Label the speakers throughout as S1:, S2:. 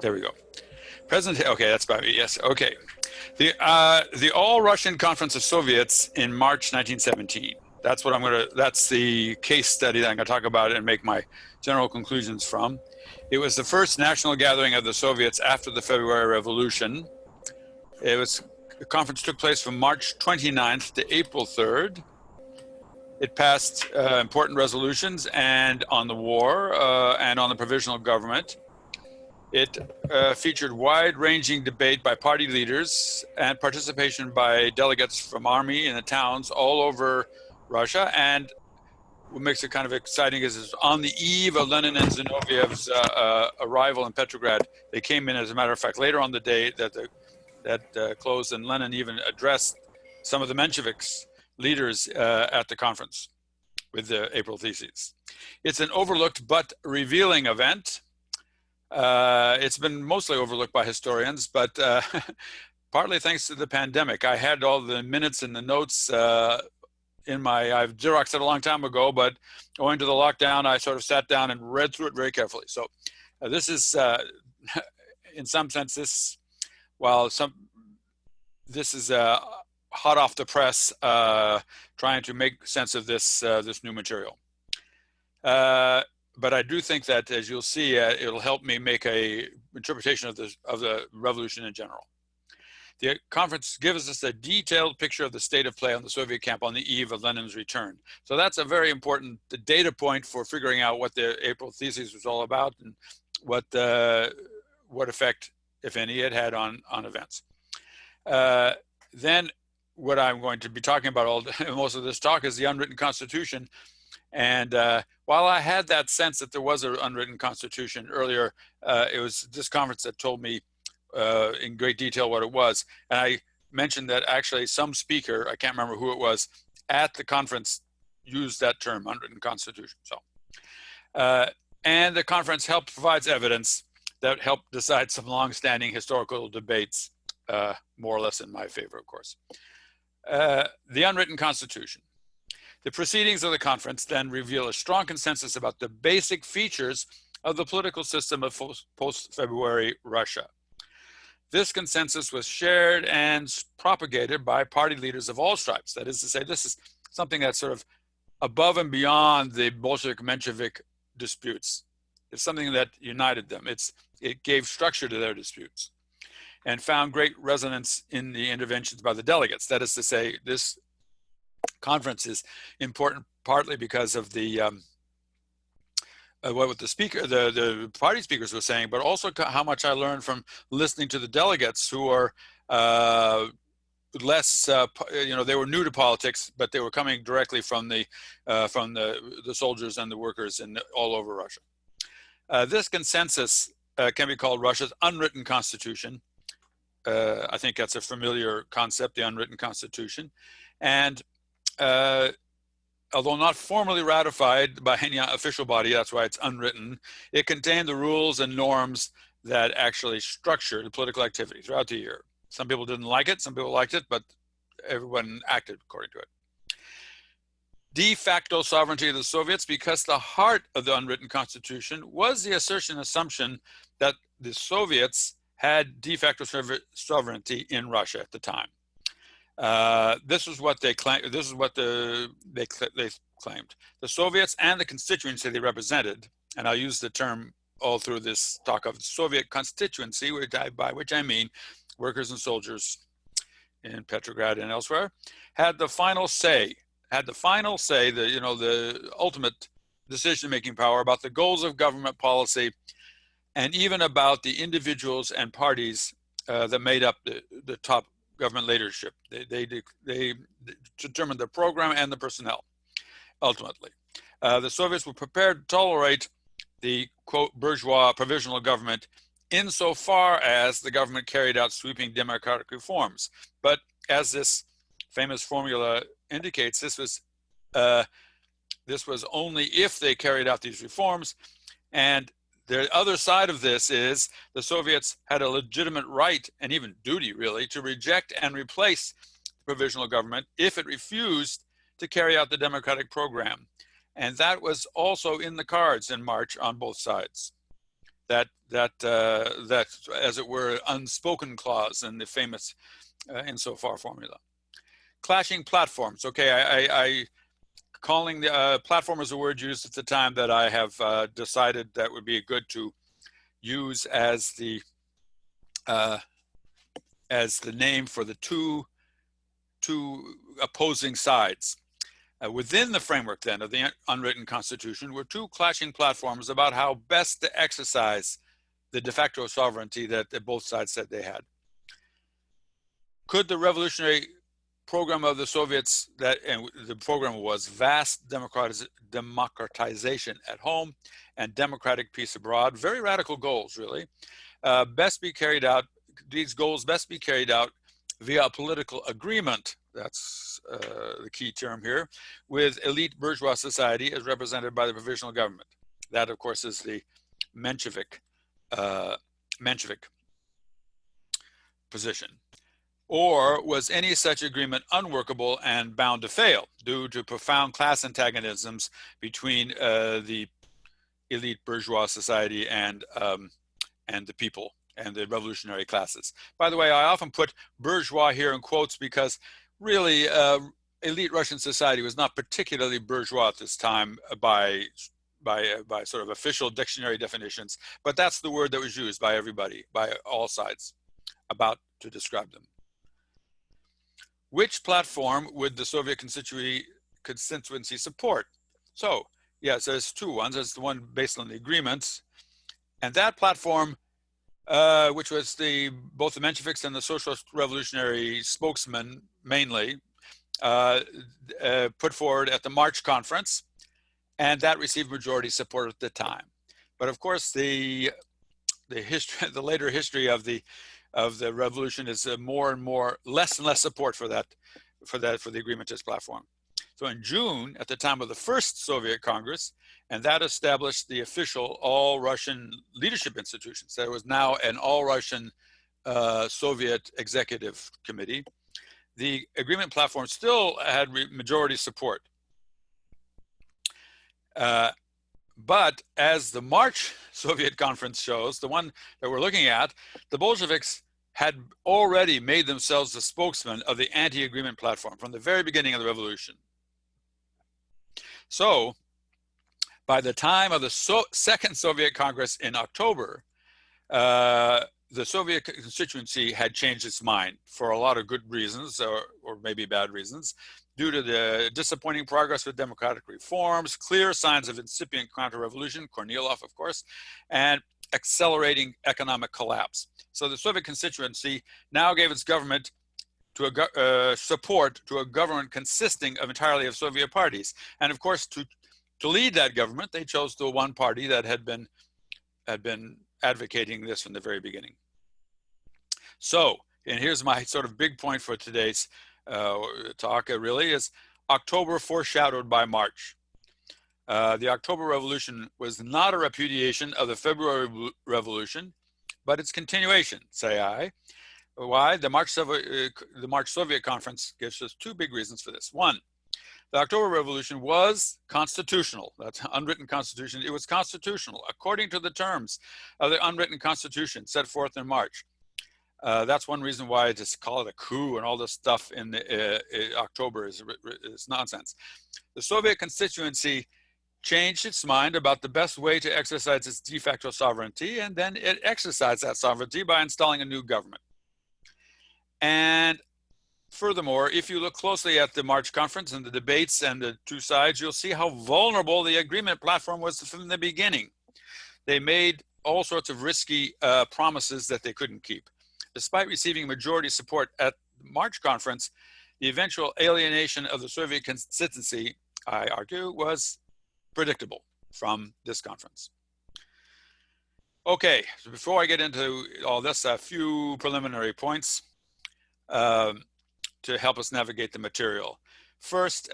S1: There we go. Okay, that's about me. Yes. Okay. The All-Russian Conference of Soviets in March 1917. That's the case study that I'm going to talk about and make my general conclusions from. It was the first national gathering of the Soviets after the February Revolution. The conference took place from March 29th to April 3rd. It passed important resolutions and on the war and on the provisional government. It featured wide-ranging debate by party leaders and participation by delegates from army and the towns all over Russia. And what makes it kind of exciting is on the eve of Lenin and Zinoviev's arrival in Petrograd, they came in, as a matter of fact, later on the day that closed, and Lenin even addressed some of the Mensheviks leaders at the conference with the April Theses. It's an overlooked but revealing event. It's been mostly overlooked by historians, but partly thanks to the pandemic. I had all the minutes and the notes I've Xeroxed it a long time ago, but owing to the lockdown, I sort of sat down and read through it very carefully. So this is, in some sense, this is hot off the press, trying to make sense of this new material. But I do think that, as you'll see, it'll help me make a interpretation of the revolution in general. The conference gives us a detailed picture of the state of play on the Soviet camp on the eve of Lenin's return. So that's a very important data point for figuring out what the April Theses was all about and what effect, if any, it had on events. Then what I'm going to be talking about most of this talk is the unwritten constitution. And while I had that sense that there was an unwritten constitution earlier, it was this conference that told me in great detail what it was. And I mentioned that actually some speaker, I can't remember who it was, at the conference used that term, unwritten constitution. So, and the conference provides evidence that helped decide some long-standing historical debates, more or less in my favor, of course. The unwritten constitution. The proceedings of the conference then reveal a strong consensus about the basic features of the political system of post-February Russia. This consensus was shared and propagated by party leaders of all stripes. That is to say, this is something that's sort of above and beyond the Bolshevik-Menshevik disputes. It's something that united them. It gave structure to their disputes and found great resonance in the interventions by the delegates. That is to say, this conference is important partly because of the what the party speakers were saying, but also how much I learned from listening to the delegates who are less, they were new to politics, but they were coming directly from the soldiers and the workers all over Russia. This consensus can be called Russia's unwritten constitution. I think that's a familiar concept, the unwritten constitution. And although not formally ratified by any official body, that's why it's unwritten, it contained the rules and norms that actually structured the political activity throughout the year. Some people didn't like it, some people liked it, but everyone acted according to it. De facto sovereignty of the Soviets, because the heart of the unwritten constitution was the assumption that the Soviets had de facto sovereignty in Russia at the time. This is what they claimed. This is what they claimed. The Soviets and the constituency they represented, and I'll use the term all through this talk of Soviet constituency, by which I mean workers and soldiers in Petrograd and elsewhere, had the final say. The ultimate decision-making power about the goals of government policy, and even about the individuals and parties that made up the top government leadership. They determined the program and the personnel, ultimately. The Soviets were prepared to tolerate the, quote, bourgeois provisional government insofar as the government carried out sweeping democratic reforms. But as this famous formula indicates, this was only if they carried out these reforms. And the other side of this is the Soviets had a legitimate right, and even duty really, to reject and replace the provisional government if it refused to carry out the democratic program. And that was also in the cards in March on both sides. that, as it were, unspoken clause in the famous insofar formula. Clashing platforms. Okay, I calling the platform is a word used at the time that I have decided that would be good to use as the name for the two opposing sides. Within the framework then of the unwritten constitution were two clashing platforms about how best to exercise the de facto sovereignty that both sides said they had. Could the revolutionary program of the Soviets, and the program was vast democratization at home and democratic peace abroad, very radical goals really, best be carried out, these goals best be carried out via a political agreement, that's the key term here, with elite bourgeois society as represented by the provisional government. That, of course, is the Menshevik position. Or was any such agreement unworkable and bound to fail due to profound class antagonisms between the elite bourgeois society and the people and the revolutionary classes? By the way, I often put bourgeois here in quotes because really elite Russian society was not particularly bourgeois at this time by sort of official dictionary definitions, but that's the word that was used by everybody, by all sides, about to describe them. Which platform would the Soviet constituency support? So, yes, there's two ones. There's the one based on the agreements, and that platform, which was both the Mensheviks and the Socialist Revolutionary spokesman mainly, put forward at the March conference, and that received majority support at the time. But of course, the later history of the revolution is more and more, less and less support for the agreementist platform. So in June, at the time of the first Soviet Congress, and that established the official all-Russian leadership institutions. There was now an all-Russian Soviet Executive Committee. The agreement platform still had majority support. But as the March Soviet conference shows, the one that we're looking at, the Bolsheviks had already made themselves the spokesman of the anti-agreement platform from the very beginning of the revolution. So by the time of the Second Soviet Congress in October, the Soviet constituency had changed its mind for a lot of good reasons, or maybe bad reasons, due to the disappointing progress with democratic reforms, clear signs of incipient counter-revolution, Kornilov, of course, and accelerating economic collapse. So the Soviet constituency now gave its government support to a government consisting entirely of Soviet parties. And of course, to lead that government, they chose the one party that had been advocating this from the very beginning. So, and here's my sort of big point for today's talk, really, is October foreshadowed by March. The October Revolution was not a repudiation of the February Revolution, but its continuation, say I. Why? The March Soviet Conference gives us two big reasons for this. One, the October Revolution was constitutional. That's unwritten constitution. It was constitutional according to the terms of the unwritten constitution set forth in March. That's one reason why I just call it a coup and all this stuff in October is nonsense. The Soviet constituency changed its mind about the best way to exercise its de facto sovereignty, and then it exercised that sovereignty by installing a new government. And furthermore, if you look closely at the March conference and the debates and the two sides, you'll see how vulnerable the agreement platform was from the beginning. They made all sorts of risky promises that they couldn't keep. Despite receiving majority support at the March conference, the eventual alienation of the Soviet constituency, I argue, was predictable from this conference. Okay, so before I get into all this, a few preliminary points to help us navigate the material. First,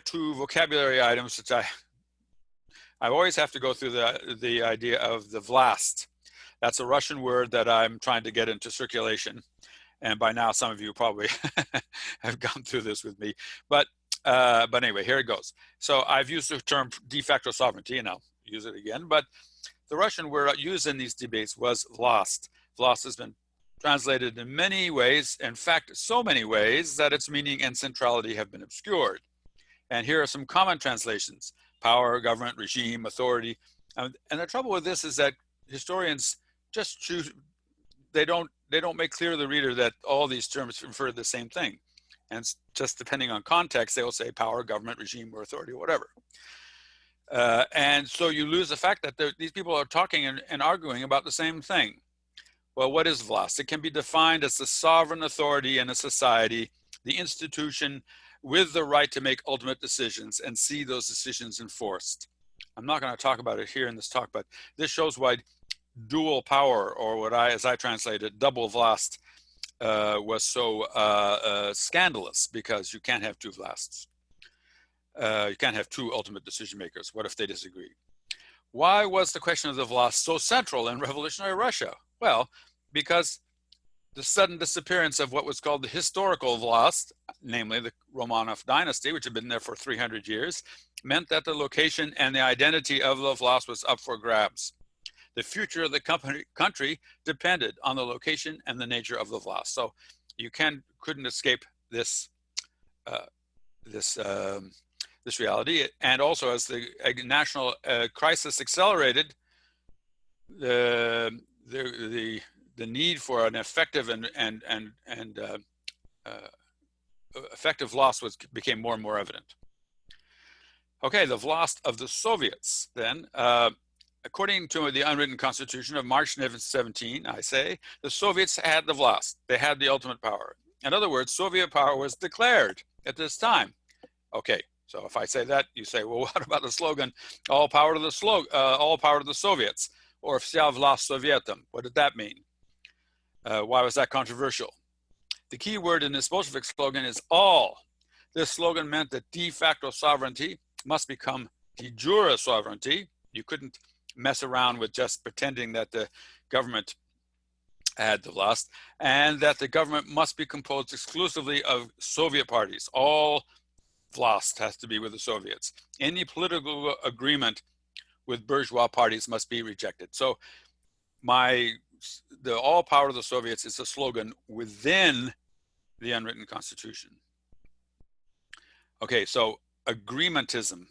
S1: two vocabulary items, which I always have to go through the idea of the vlast. That's a Russian word that I'm trying to get into circulation. And by now, some of you probably have gone through this with me. But anyway, here it goes. So I've used the term de facto sovereignty, and I'll use it again. But the Russian word used in these debates was vlast. Vlast has been translated in many ways, in fact, so many ways that its meaning and centrality have been obscured. And here are some common translations: power, government, regime, authority. And the trouble with this is that historians just choose, they don't make clear to the reader that all these terms refer to the same thing. And just depending on context, they will say power, government, regime, or authority, or whatever. And so you lose the fact that these people are talking and arguing about the same thing. Well, what is vlast? It can be defined as the sovereign authority in a society, the institution with the right to make ultimate decisions and see those decisions enforced. I'm not going to talk about it here in this talk, but this shows why dual power, or what as I translated, double vlast, was so scandalous, because you can't have two vlasts. You can't have two ultimate decision makers. What if they disagree? Why was the question of the vlast so central in revolutionary Russia? Well, because the sudden disappearance of what was called the historical vlast, namely the Romanov dynasty, which had been there for 300 years, meant that the location and the identity of the vlast was up for grabs. The future of the country depended on the location and the nature of the vlast. So you couldn't escape this this reality. And also, as the national crisis accelerated, the need for an effective and effective vlast became more and more evident. Okay, the vlast of the Soviets then. According to the unwritten constitution of March 1917, I say, the Soviets had the vlast. They had the ultimate power. In other words, Soviet power was declared at this time. Okay, so if I say that, you say, well, what about the slogan, all power to the Soviets, or vся власть Sovietам? What did that mean? Why was that controversial? The key word in this Bolshevik slogan is all. This slogan meant that de facto sovereignty must become de jure sovereignty. You couldn't mess around with just pretending that the government had the vlast, and that the government must be composed exclusively of Soviet parties. All vlast has to be with the Soviets. Any political agreement with bourgeois parties must be rejected. So the all power of the Soviets is a slogan within the unwritten constitution. Okay, so agreementism.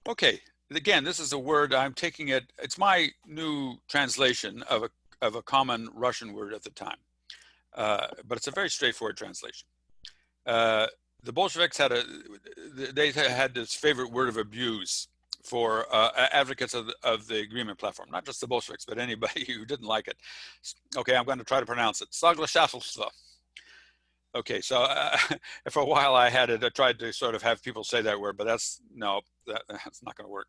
S1: Okay, again, this is a word, I'm taking it, it's my new translation of a common Russian word at the time. But it's a very straightforward translation. The Bolsheviks had this favorite word of abuse for advocates of the agreement platform, not just the Bolsheviks, but anybody who didn't like it. Okay, I'm going to try to pronounce it. Соглашательство. Okay, so for a while I tried to sort of have people say that word, but that's not going to work.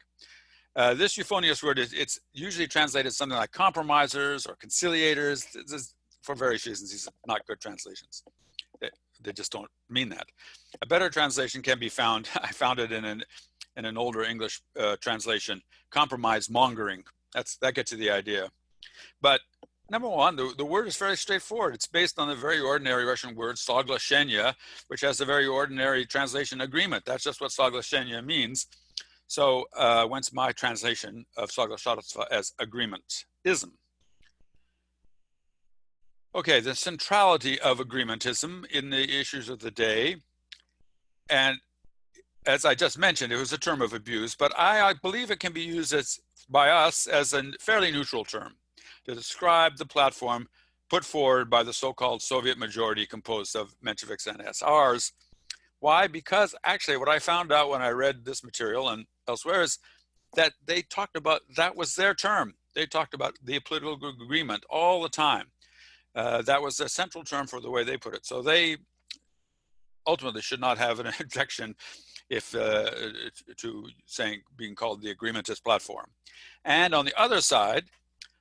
S1: This euphonious word, it's usually translated something like compromisers or conciliators. For various reasons, these are not good translations. They just don't mean that. A better translation can be found, I found it in an older English translation, compromise mongering. That gets you the idea. But number one, the word is very straightforward. It's based on the very ordinary Russian word soglashenia, which has the very ordinary translation agreement. That's just what soglashenia means. So whence my translation of soglashательство as agreementism. Okay, the centrality of agreementism in the issues of the day. And as I just mentioned, it was a term of abuse, but I believe it can be used by us as a fairly neutral term to describe the platform put forward by the so-called Soviet majority composed of Mensheviks and SRs. Why? Because actually what I found out when I read this material and elsewhere is that they talked about, that was their term. They talked about the political agreement all the time. That was a central term for the way they put it. So they ultimately should not have an objection to being called the agreementist platform. And on the other side,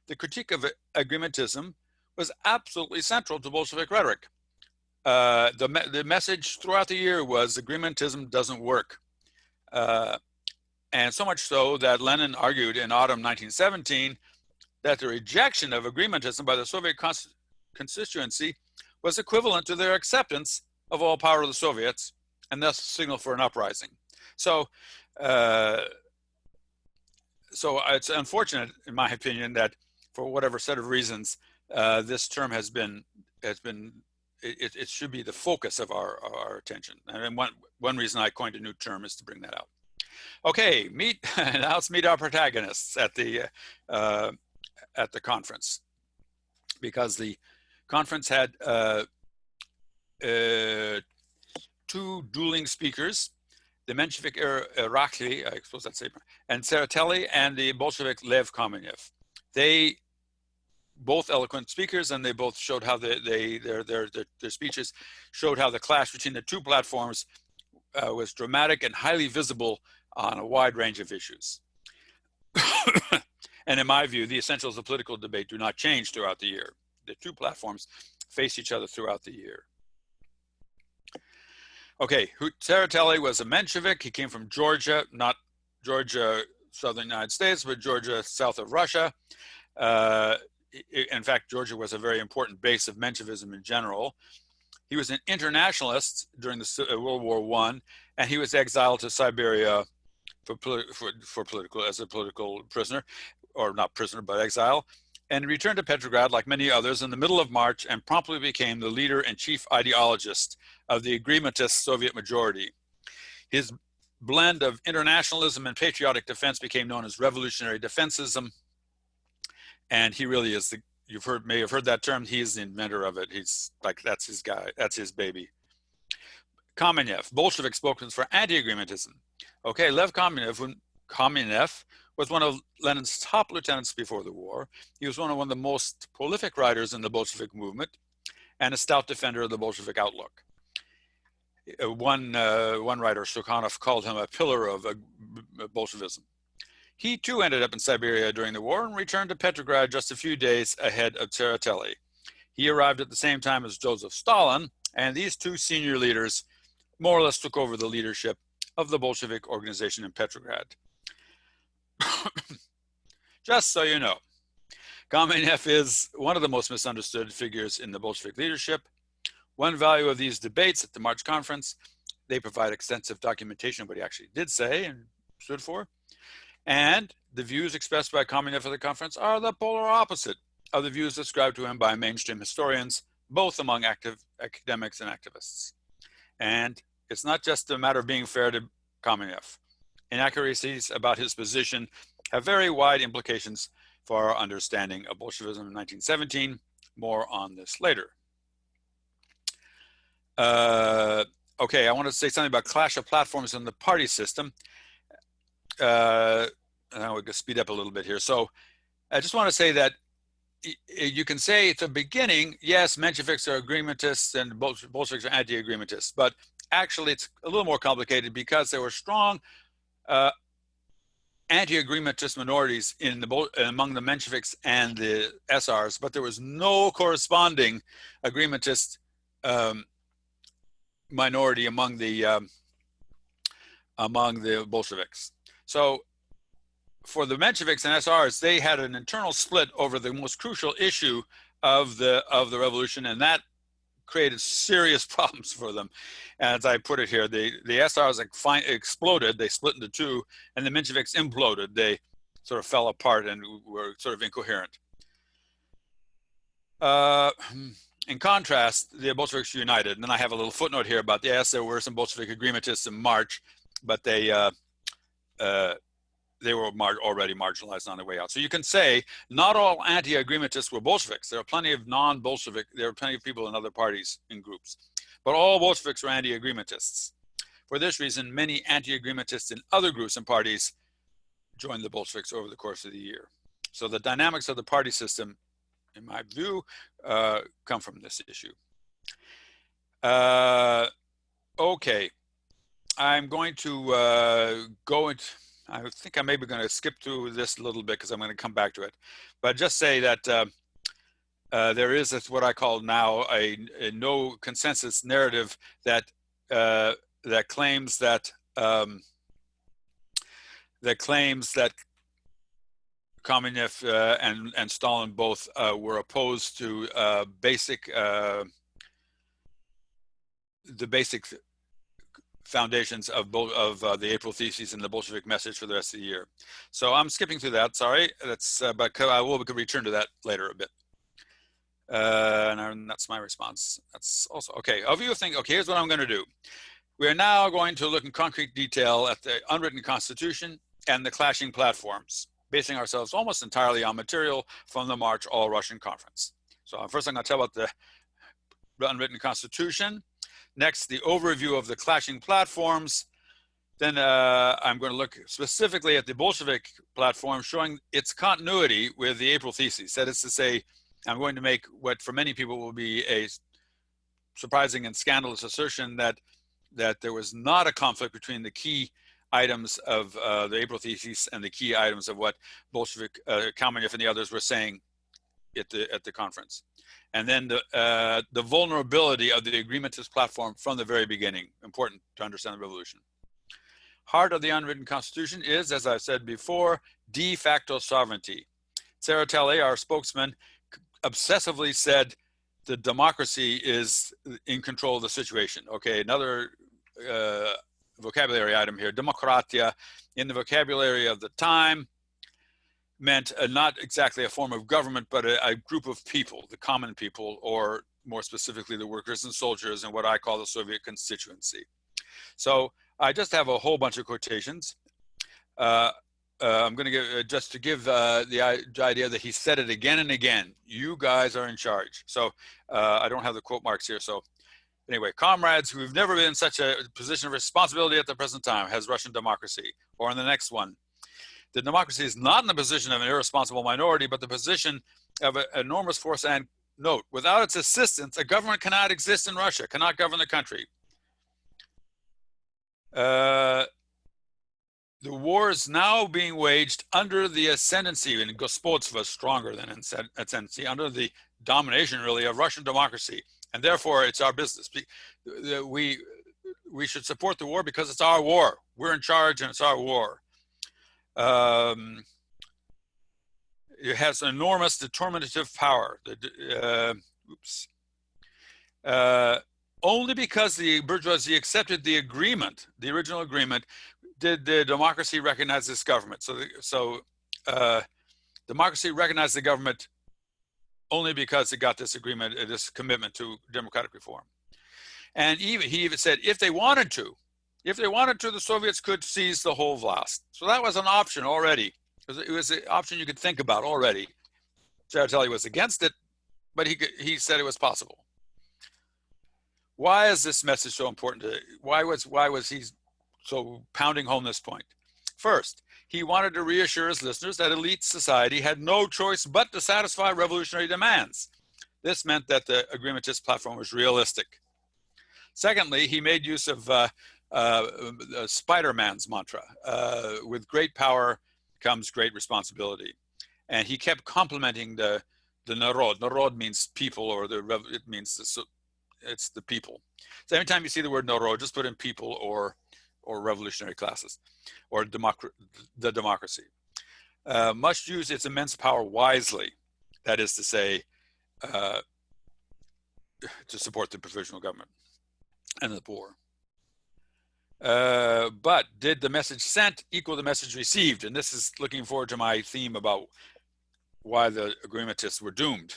S1: the critique of agreementism was absolutely central to Bolshevik rhetoric. The message throughout the year was agreementism doesn't work. And so much so that Lenin argued in autumn 1917 that the rejection of agreementism by the Soviet constituency was equivalent to their acceptance of all power of the Soviets, and thus a signal for an uprising. So so it's unfortunate, in my opinion, that for whatever set of reasons, this term has been it should be the focus of our attention. And one reason I coined a new term is to bring that out. Okay, now let's meet our protagonists at the conference, because the conference had two dueling speakers, the Menshevik Irakli, I suppose that's it, and Tsereteli, and the Bolshevik Lev Kamenev. They both eloquent speakers, and they both showed how their speeches showed how the clash between the two platforms was dramatic and highly visible on a wide range of issues. And in my view, the essentials of political debate do not change throughout the year. The two platforms face each other throughout the year. Okay, Tsereteli was a Menshevik. He came from Georgia, not Georgia, southern United States, but Georgia, south of Russia. In fact, Georgia was a very important base of Menshevism in general. He was an internationalist during the World War I, and he was exiled to Siberia as a political prisoner, or not prisoner, but exile, and returned to Petrograd like many others in the middle of March, and promptly became the leader and chief ideologist of the agreementist Soviet majority. His blend of internationalism and patriotic defense became known as revolutionary defensism, and he really is may have heard that term. He is the inventor of it. He's like, that's his guy, that's his baby. Kamenev, Bolshevik spokesman for anti-agreementism. Okay, Lev Kamenev was one of Lenin's top lieutenants before the war. He was one of the most prolific writers in the Bolshevik movement, and a stout defender of the Bolshevik outlook. One writer, Sukhanov, called him a pillar of Bolshevism. He too ended up in Siberia during the war and returned to Petrograd just a few days ahead of Tsereteli. He arrived at the same time as Joseph Stalin, and these two senior leaders more or less took over the leadership of the Bolshevik organization in Petrograd. Just so you know, Kamenev is one of the most misunderstood figures in the Bolshevik leadership. One value of these debates at the March conference, they provide extensive documentation of what he actually did say and stood for. And the views expressed by Kamenev at the conference are the polar opposite of the views ascribed to him by mainstream historians, both among active academics and activists. And it's not just a matter of being fair to Kamenev. Inaccuracies about his position have very wide implications for our understanding of Bolshevism in 1917. More on this later. Okay, I want to say something about clash of platforms in the party system. And we're going to speed up a little bit here. So I just want to say that you can say at the beginning, yes, Mensheviks are agreementists and Bolsheviks are anti-agreementists, but actually it's a little more complicated, because there were strong anti-agreementist minorities among the Mensheviks and the SRs, but there was no corresponding agreementist minority among the Bolsheviks. So for the Mensheviks and SRs, they had an internal split over the most crucial issue of the revolution, and that created serious problems for them. As I put it here, the SRs exploded, they split into two, and the Mensheviks imploded. They sort of fell apart and were sort of incoherent. In contrast, the Bolsheviks united, and then I have a little footnote here about, yes, there were some Bolshevik agreementists in March, but they were already marginalized on their way out. So you can say not all anti-agreementists were Bolsheviks. There are plenty of non-Bolshevik, there are plenty of people in other parties and groups, but all Bolsheviks were anti-agreementists. For this reason, many anti-agreementists in other groups and parties joined the Bolsheviks over the course of the year. So the dynamics of the party system, in my view, come from this issue. Okay, I'm going to go into, I think I'm maybe going to skip through this a little bit because I'm going to come back to it. But just say that there is what I call now a no consensus narrative that claims that Kamenev and Stalin both were opposed to the basic foundations of the April theses and the Bolshevik message for the rest of the year. So I'm skipping through that. Sorry, that's but I will return to that later a bit. And that's my response. That's also okay. Of you think, okay, here's what I'm going to do. We are now going to look in concrete detail at the unwritten Constitution and the clashing platforms, basing ourselves almost entirely on material from the March All-Russian Conference. So first I'm going to tell about the unwritten Constitution. Next, the overview of the clashing platforms. Then I'm going to look specifically at the Bolshevik platform, showing its continuity with the April theses. That is to say, I'm going to make what for many people will be a surprising and scandalous assertion that there was not a conflict between the key items of the April theses and the key items of what Bolshevik, Kamenev and the others were saying at the conference. And then the vulnerability of the agreementist platform from the very beginning, important to understand the revolution. Heart of the unwritten Constitution is, as I've said before, de facto sovereignty. Tsereteli, our spokesman, obsessively said the democracy is in control of the situation. Okay, another vocabulary item here. Demokratia, in the vocabulary of the time, meant not exactly a form of government, but a group of people, the common people, or more specifically, the workers and soldiers, and what I call the Soviet constituency. So I just have a whole bunch of quotations. I'm going to give, just to give the idea that he said it again and again, you guys are in charge. So I don't have the quote marks here. So anyway, comrades, we've never been in such a position of responsibility at the present time, has Russian democracy. Or in the next one, the democracy is not in the position of an irresponsible minority, but the position of an enormous force. And note, without its assistance, a government cannot exist in Russia, cannot govern the country. The war is now being waged under the ascendancy, and gospodstvo is stronger than ascendancy, under the domination, really, of Russian democracy. And therefore, it's our business. We should support the war because it's our war. We're in charge and it's our war. It has enormous determinative power. Only because the bourgeoisie accepted the agreement, the original agreement, did the democracy recognize this government. So democracy recognized the government only because it got this agreement, this commitment to democratic reform. And he even said, if they wanted to, the Soviets could seize the whole Vlast. So that was an option already. It was an option you could think about already. Tsereteli was against it, but he said it was possible. Why is this message so important? Why was he so pounding home this point? First, he wanted to reassure his listeners that elite society had no choice but to satisfy revolutionary demands. This meant that the agreementist platform was realistic. Secondly, he made use of Spider-Man's mantra, with great power comes great responsibility. And he kept complimenting the narod. Narod means people, or it means it's the people. So anytime you see the word narod, just put in people or revolutionary classes, or the democracy. Must use its immense power wisely. That is to say, to support the provisional government and the poor. But did the message sent equal the message received? And this is looking forward to my theme about why the agreementists were doomed.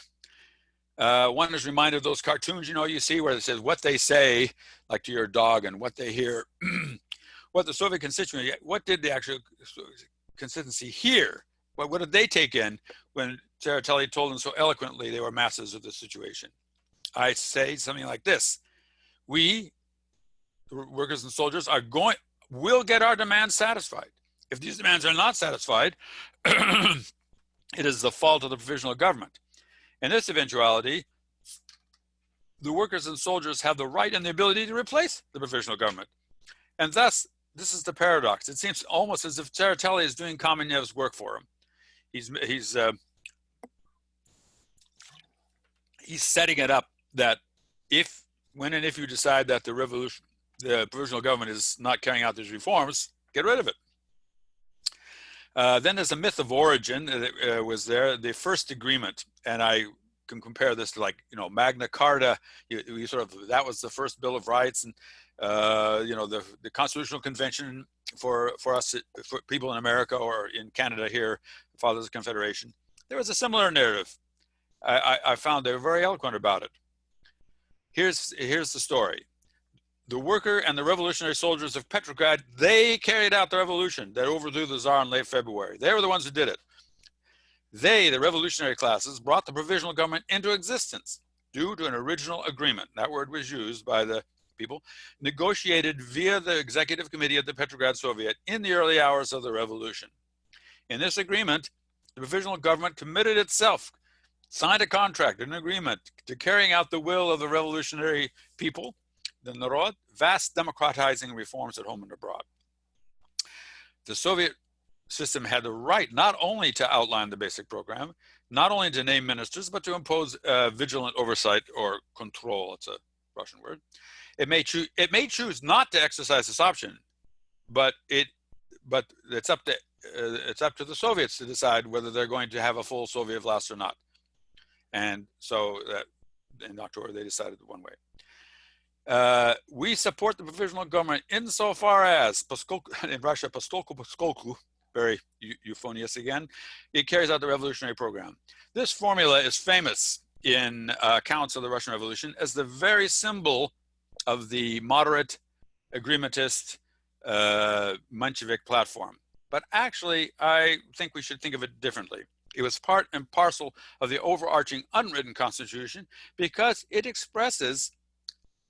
S1: One is reminded of those cartoons, you see where it says what they say, like to your dog, and what they hear. What the Soviet constituency, what did the actual constituency hear? What did they take in when Tsereteli told them so eloquently they were masters of the situation? I say something like this: we, the workers and soldiers, will get our demands satisfied. If these demands are not satisfied, it is the fault of the provisional government. In this eventuality, the workers and soldiers have the right and the ability to replace the provisional government. And thus, this is the paradox. It seems almost as if Tsereteli is doing Kamenev's work for him. He's setting it up that when and if you decide that the provisional government is not carrying out these reforms, get rid of it. Then there's a myth of origin that was there, the first agreement, and I can compare this to, like, Magna Carta. You sort of, that was the first Bill of Rights, and the Constitutional Convention for us, for people in America or in Canada here, Fathers of Confederation. There was a similar narrative. I found they were very eloquent about it. Here's the story. The worker and the revolutionary soldiers of Petrograd, they carried out the revolution that overthrew the Tsar in late February. They were the ones who did it. They, the revolutionary classes, brought the provisional government into existence due to an original agreement. That word was used by the people, negotiated via the executive committee of the Petrograd Soviet in the early hours of the revolution. In this agreement, the provisional government committed itself, signed a contract, an agreement to carrying out the will of the revolutionary people, the Narod, vast democratizing reforms at home and abroad. The Soviet system had the right not only to outline the basic program, not only to name ministers, but to impose vigilant oversight or control. It's a Russian word. It may choose not to exercise this option, but it's up to the Soviets to decide whether they're going to have a full Soviet vlast or not. And so in October they decided one way. We support the provisional government insofar as, in Russia, postolku, very euphonious again, it carries out the revolutionary program. This formula is famous in accounts of the Russian Revolution as the very symbol of the moderate, agreementist, Menshevik platform. But actually, I think we should think of it differently. It was part and parcel of the overarching unwritten constitution because it expresses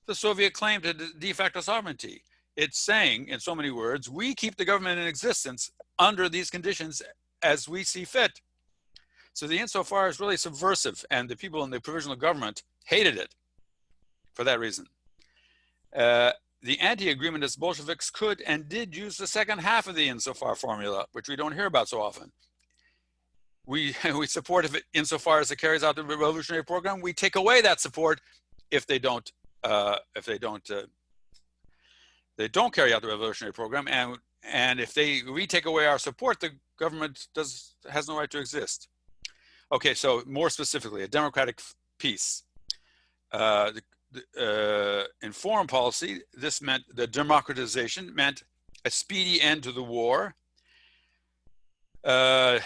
S1: the Soviet claim to de facto sovereignty. It's saying, in so many words, we keep the government in existence under these conditions as we see fit. So the insofar is really subversive, and the people in the provisional government hated it for that reason. The anti-agreementist Bolsheviks could and did use the second half of the insofar formula, which we don't hear about so often. We support if it insofar as it carries out the revolutionary program. We take away that support if they don't carry out the revolutionary program, and if we take away our support, the government has no right to exist. Okay, so more specifically, a democratic peace. In foreign policy, this meant the democratization meant a speedy end to the war. The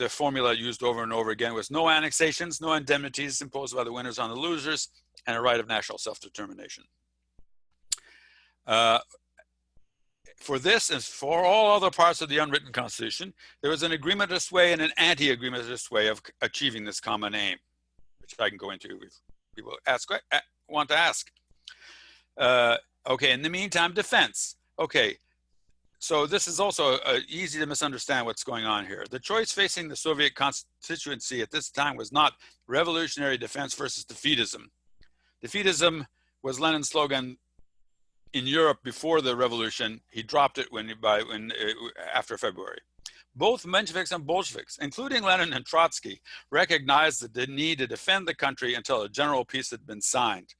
S1: formula used over and over again was no annexations, no indemnities imposed by the winners on the losers, and a right of national self-determination. For this and for all other parts of the unwritten constitution, there was an agreementist way and an anti-agreementist way of achieving this common aim, which I can go into if people want to ask. Okay, in the meantime, defense. Okay, so this is also easy to misunderstand what's going on here. The choice facing the Soviet constituency at this time was not revolutionary defense versus defeatism. Defeatism was Lenin's slogan in Europe before the revolution. He dropped it after February. Both Mensheviks and Bolsheviks, including Lenin and Trotsky, recognized the need to defend the country until a general peace had been signed.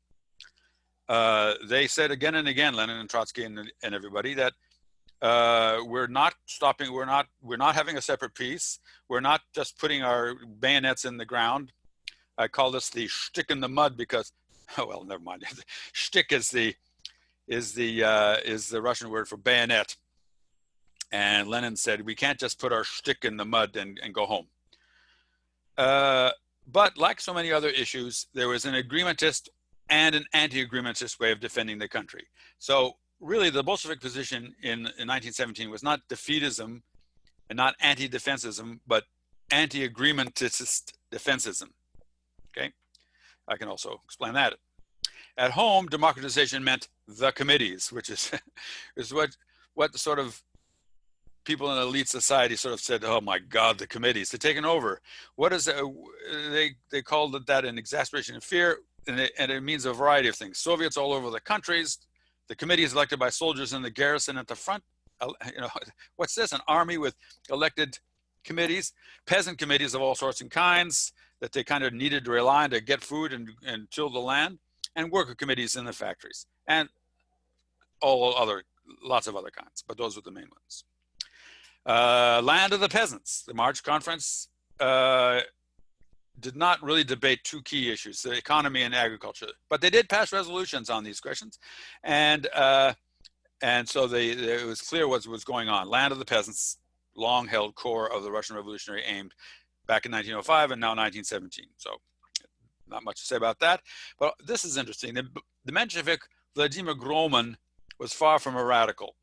S1: They said again and again, Lenin and Trotsky and everybody, that we're not stopping, we're not having a separate peace. We're not just putting our bayonets in the ground. I call this the shtick in the mud because, oh well, never mind. Shtick is the Russian word for bayonet. And Lenin said, we can't just put our shtick in the mud and go home. But like so many other issues, there was an agreementist and an anti-agreementist way of defending the country. So really the Bolshevik position in 1917 was not defeatism and not anti-defensism, but anti-agreementist defensism. Okay, I can also explain that. At home, democratization meant the committees, which is what sort of people in elite society sort of said, oh my God, the committees, they're taking over. What is it? They called it that an exasperation and fear, and it means a variety of things. Soviets all over the countries, the committees elected by soldiers in the garrison at the front. What's this? An army with elected committees, peasant committees of all sorts and kinds that they kind of needed to rely on to get food and till the land, and worker committees in the factories, and lots of other kinds, but those were the main ones. Land of the peasants. The March Conference did not really debate two key issues, the economy and agriculture, but they did pass resolutions on these questions. And so it was clear what was going on. Land of the peasants, long held core of the Russian revolutionary aim back in 1905 and now 1917. So not much to say about that. But this is interesting. The Menshevik Vladimir Groman was far from a radical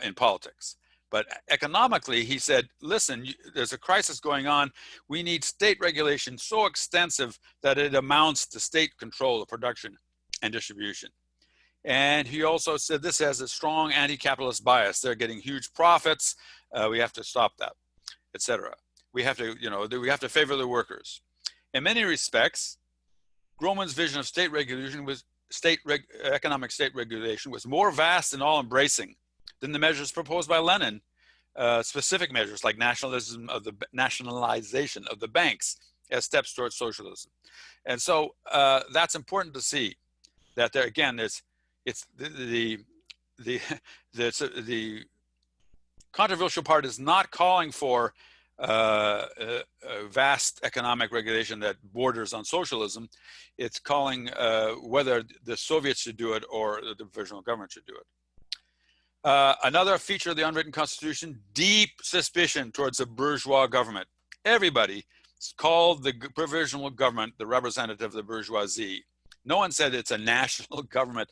S1: in politics. But economically, he said, listen, there's a crisis going on. We need state regulation so extensive that it amounts to state control of production and distribution. And he also said this has a strong anti-capitalist bias. They're getting huge profits. We have to stop that, etc. We have to, we have to favor the workers. In many respects, Groman's vision of state regulation was economic state regulation was more vast and all-embracing than the measures proposed by Lenin, specific measures like nationalization of the banks as steps towards socialism. And so that's important to see that there again it's the controversial part is not calling for a vast economic regulation that borders on socialism. It's calling whether the Soviets should do it or the provisional government should do it. Another feature of the unwritten constitution, deep suspicion towards the bourgeois government. Everybody called the provisional government the representative of the bourgeoisie. No one said it's a national government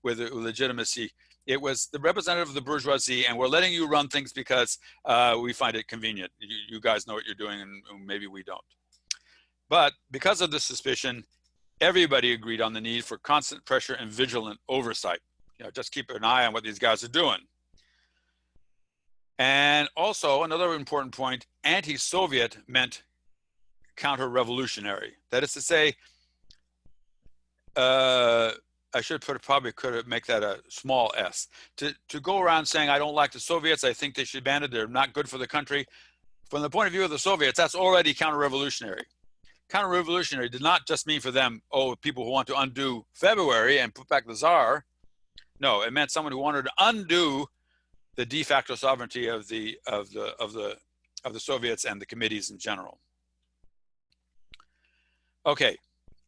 S1: with legitimacy. It was the representative of the bourgeoisie, and we're letting you run things because we find it convenient. You guys know what you're doing, and maybe we don't. But because of this suspicion, everybody agreed on the need for constant pressure and vigilant oversight. Just keep an eye on what these guys are doing. And also, another important point, anti-Soviet meant counter-revolutionary. That is to say, I should probably could make that a small s. To go around saying, I don't like the Soviets, I think they should ban it, they're not good for the country. From the point of view of the Soviets, that's already counter-revolutionary. Counter-revolutionary did not just mean for them, people who want to undo February and put back the Tsar. No, it meant someone who wanted to undo the de facto sovereignty of the Soviets and the committees in general. Okay.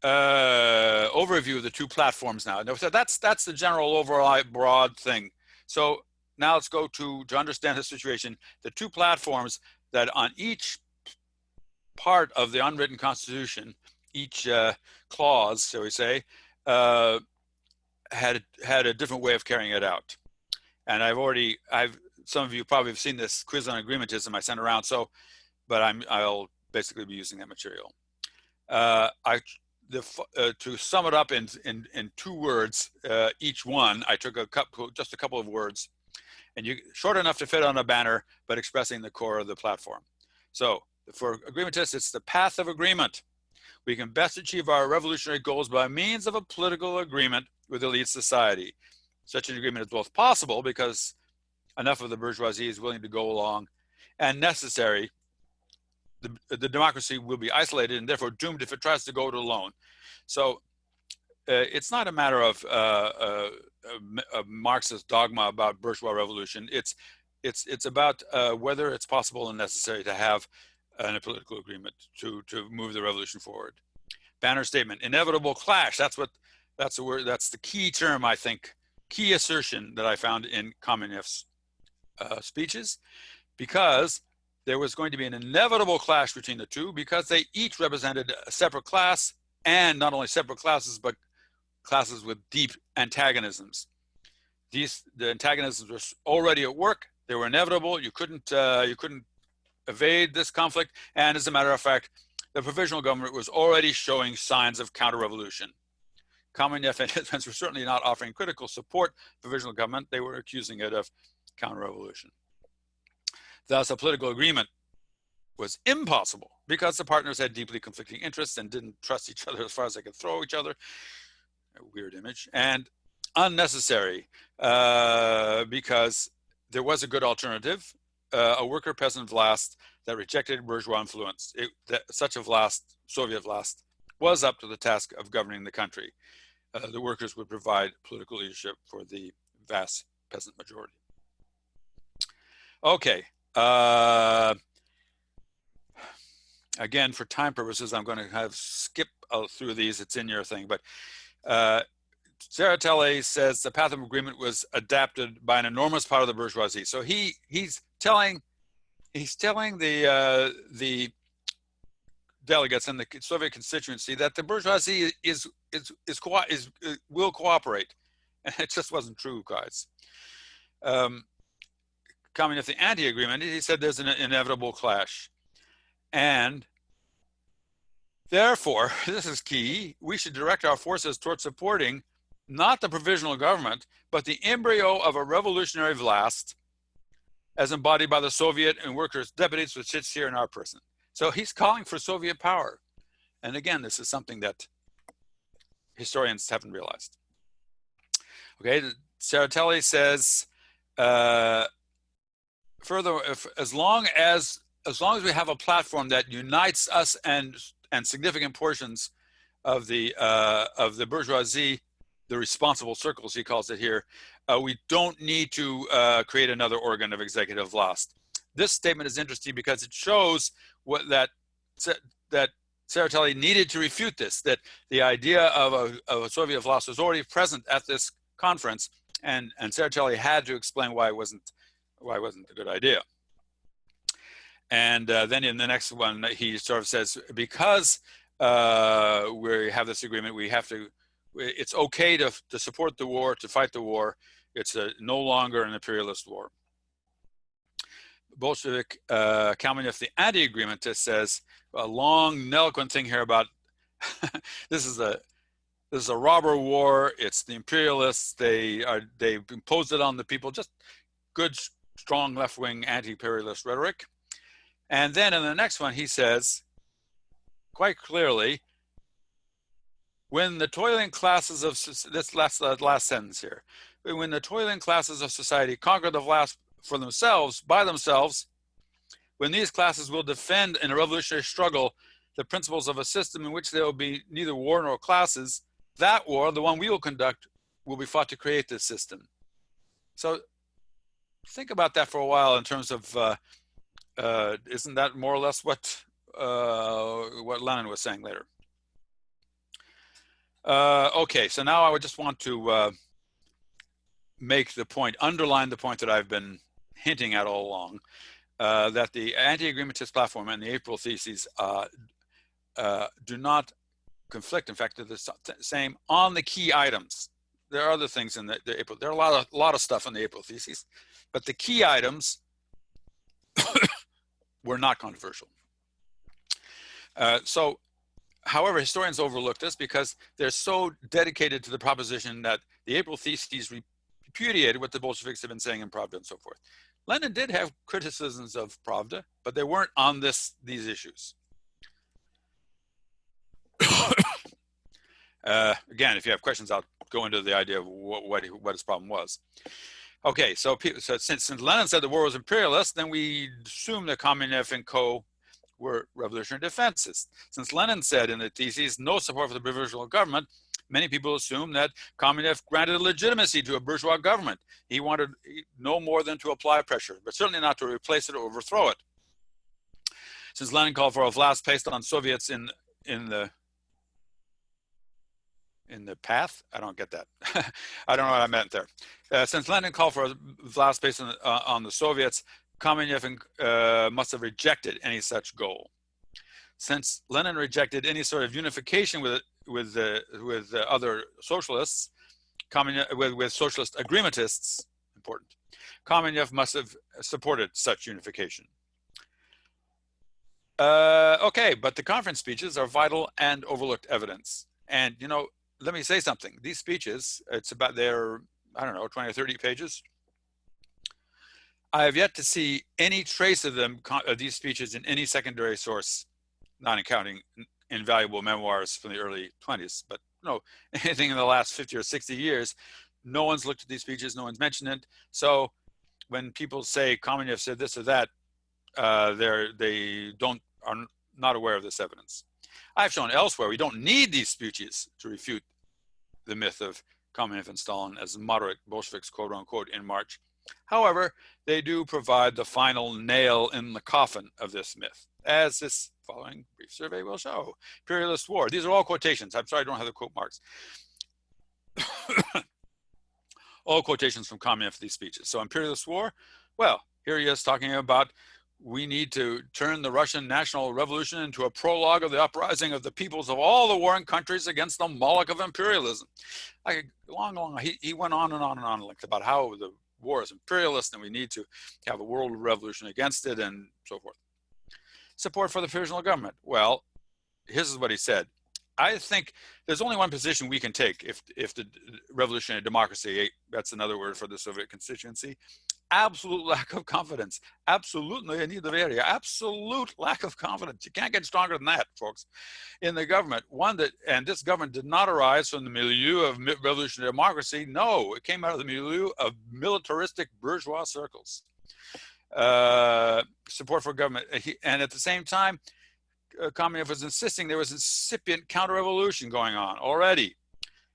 S1: Overview of the two platforms now. So that's the general overall broad thing. So now let's go to understand the situation, the two platforms that on each part of the unwritten constitution, each clause, shall we say, had a different way of carrying it out. And some of you probably have seen this quiz on agreementism I sent around. But I'll basically be using that material. To sum it up in 2 words, each one, I took just a couple of words, and short enough to fit on a banner, but expressing the core of the platform. So for agreementists, it's the path of agreement. We can best achieve our revolutionary goals by means of a political agreement with elite society. Such an agreement is both possible because enough of the bourgeoisie is willing to go along, and necessary. The democracy will be isolated and therefore doomed if it tries to go it alone. So it's not a matter of a Marxist dogma about bourgeois revolution. It's about whether it's possible and necessary to have a political agreement to move the revolution forward. Banner statement: inevitable clash. That's the word. That's the key term, I think, key assertion that I found in Kamenev's speeches, because there was going to be an inevitable clash between the two because they each represented a separate class, and not only separate classes, but classes with deep antagonisms. The antagonisms were already at work. They were inevitable. You couldn't evade this conflict. And as a matter of fact, the provisional government was already showing signs of counter-revolution. Kamenev and his friends were certainly not offering critical support to the provisional government. They were accusing it of counter-revolution. Thus, a political agreement was impossible because the partners had deeply conflicting interests and didn't trust each other as far as they could throw each other. A weird image. And unnecessary because there was a good alternative, a worker peasant vlast that rejected bourgeois influence. Such a vlast, Soviet vlast, was up to the task of governing the country. The workers would provide political leadership for the vast peasant majority. Okay. again, for time purposes, I'm going to skip through these. It's in your thing, but Tsereteli says the path of agreement was adapted by an enormous part of the bourgeoisie. So he's telling the delegates in the Soviet constituency that the bourgeoisie will cooperate, and it just wasn't true, guys. Coming with the anti-agreement, he said there's an inevitable clash, and therefore, this is key, we should direct our forces towards supporting not the provisional government, but the embryo of a revolutionary vlast as embodied by the Soviet and workers' deputies, which sits here in our person. So he's calling for Soviet power. And again, this is something that historians haven't realized. Okay, Tsereteli says, further, as long as we have a platform that unites us and significant portions of the bourgeoisie, the responsible circles, he calls it here, we don't need to create another organ of executive vlast. This statement is interesting because it shows that Tsereteli needed to refute this, that the idea of a Soviet vlast was already present at this conference, and Tsereteli had to explain why it wasn't a good idea. And then in the next one, he sort of says, because we have this agreement, it's okay to support the war, to fight the war. It's no longer an imperialist war. Bolshevik Kamenev, the anti-agreementist, says a long and eloquent thing here about this is a robber war. It's the imperialists. They imposed it on the people. Just good, strong left-wing anti-imperialist rhetoric. And then in the next one, he says quite clearly, when the toiling classes of this last sentence here, when the toiling classes of society conquer the vlast for themselves, by themselves, when these classes will defend in a revolutionary struggle the principles of a system in which there will be neither war nor classes, that war, the one we will conduct, will be fought to create this system. So think about that for a while in terms of, isn't that more or less what Lenin was saying later? Okay, so now I would just want to make the point, underline the point that I've been hinting at all along, that the anti-agreementist platform and the April theses do not conflict. In fact, they're the same on the key items. There are other things in the April. There are a lot of stuff in the April theses, but the key items were not controversial. However, historians overlook this because they're so dedicated to the proposition that the April theses repudiated what the Bolsheviks have been saying in Pravda and so forth. Lenin did have criticisms of Pravda, but they weren't on these issues. Again, if you have questions, I'll go into the idea of what his problem was. Okay, so since Lenin said the war was imperialist, then we assume that Kamenev and co. were revolutionary defensists. Since Lenin said in the theses no support for the provisional government, many people assume that Kamenev granted legitimacy to a bourgeois government. He wanted no more than to apply pressure, but certainly not to replace it or overthrow it. Since Lenin called for a vlast based on Soviets in the path? I don't get that. I don't know what I meant there. Since Lenin called for a vlast based on the Soviets, Kamenev must have rejected any such goal. Since Lenin rejected any sort of unification with other socialists, with socialist agreementists, important, Kamenev must have supported such unification. Okay, but the conference speeches are vital and overlooked evidence. And, you know, let me say something. These speeches, it's about their, I don't know, 20 or 30 pages. I have yet to see any trace of these speeches in any secondary source, not counting invaluable memoirs from the early 20s, but no, anything in the last 50 or 60 years, no one's looked at these speeches, no one's mentioned it. So when people say Kamenev said this or that, they are not aware of this evidence. I've shown elsewhere we don't need these speeches to refute the myth of Kamenev and Stalin as moderate Bolsheviks, quote unquote, in March. However, they do provide the final nail in the coffin of this myth, as this following brief survey will show. Imperialist war. These are all quotations. I'm sorry I don't have the quote marks. All quotations from Kamenev for these speeches. So imperialist war, well, here he is talking about we need to turn the Russian national revolution into a prologue of the uprising of the peoples of all the warring countries against the Moloch of imperialism. He went on and on and on like about how the war is imperialist and we need to have a world revolution against it and so forth. Support for the provisional government. Well, this is what he said. I think there's only one position we can take if the revolutionary democracy, that's another word for the Soviet constituency, absolute lack of confidence. Absolutely, absolute lack of confidence. You can't get stronger than that, folks. In the government, and this government did not arise from the milieu of revolutionary democracy. No, it came out of the milieu of militaristic bourgeois circles. Support for government, and at the same time, Kamenev was insisting there was incipient counter-revolution going on already.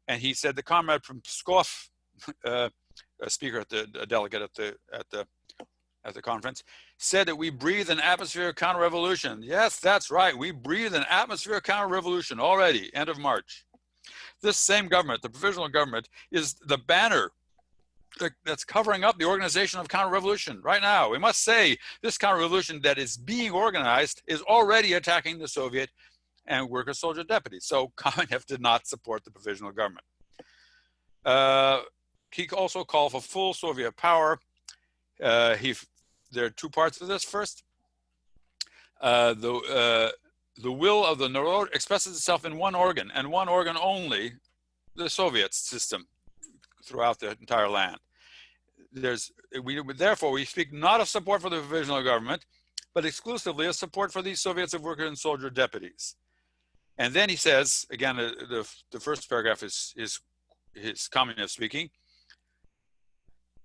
S1: And he said the comrade from Pskov, a speaker a delegate at the conference, said that we breathe an atmosphere of counter-revolution. Yes, that's right. We breathe an atmosphere of counter-revolution already, end of March. This same government, the provisional government, is the banner that's covering up the organization of counter-revolution right now. We must say this counter-revolution that is being organized is already attacking the Soviet and worker-soldier deputies. So Kamenev did not support the provisional government. He also called for full Soviet power. There are two parts of this. First, the will of the Narod expresses itself in one organ, and one organ only, the Soviet system, throughout the entire land. Therefore, we speak not of support for the provisional government, but exclusively of support for these Soviets of worker and soldier deputies. And then he says, again, the first paragraph is Kamenev speaking.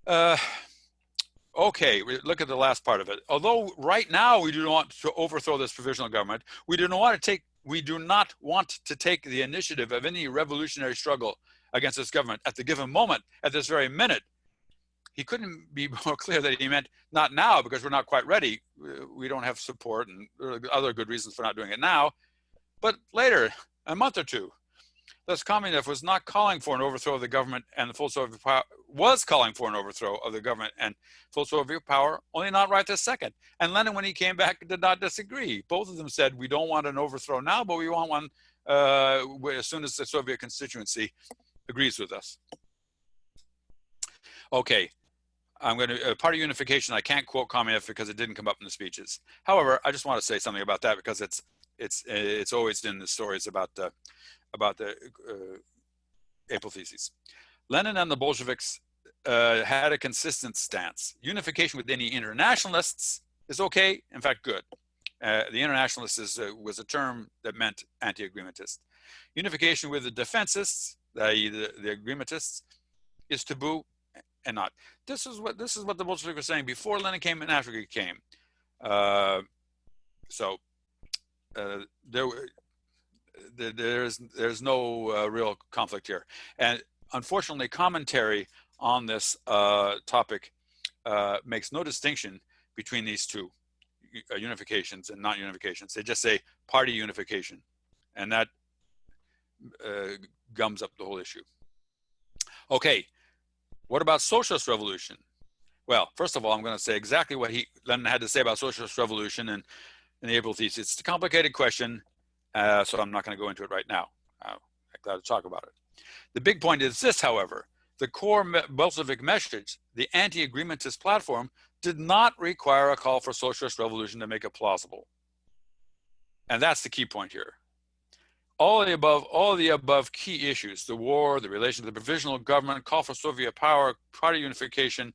S1: Okay, look at the last part of it. Although right now we do not want to overthrow this provisional government, we do not want to take the initiative of any revolutionary struggle against this government at the given moment, at this very minute. He couldn't be more clear that he meant not now because we're not quite ready. We don't have support and other good reasons for not doing it now, but later, a month or two. Thus, Kamenev was not calling for an overthrow of the government and the full Soviet power, was calling for an overthrow of the government and full Soviet power, only not right this second. And Lenin, when he came back, did not disagree. Both of them said, we don't want an overthrow now, but we want one as soon as the Soviet constituency agrees with us. Okay, I'm going to party unification. I can't quote Kamenev because it didn't come up in the speeches. However, I just want to say something about that because it's always in the stories about the April theses. Lenin and the Bolsheviks had a consistent stance. Unification with any internationalists is okay, in fact, good. The internationalist was a term that meant anti-agreementist. Unification with the defensists, i.e. the agreementists, is taboo and not. This is what the Bolsheviks were saying before Lenin came and after he came. There's no real conflict here. And unfortunately, commentary on this topic makes no distinction between these two, unifications and non-unifications. They just say party unification, and that gums up the whole issue. Okay, what about socialist revolution? Well, first of all, I'm going to say exactly what Lenin had to say about socialist revolution in the April thesis. It's a complicated question, so I'm not going to go into it right now. I'm glad to talk about it. The big point is this, however: the core Bolshevik message, the anti-agreementist platform, did not require a call for socialist revolution to make it plausible. And that's the key point here. All the above key issues, the war, the relation to the provisional government, call for Soviet power, party unification,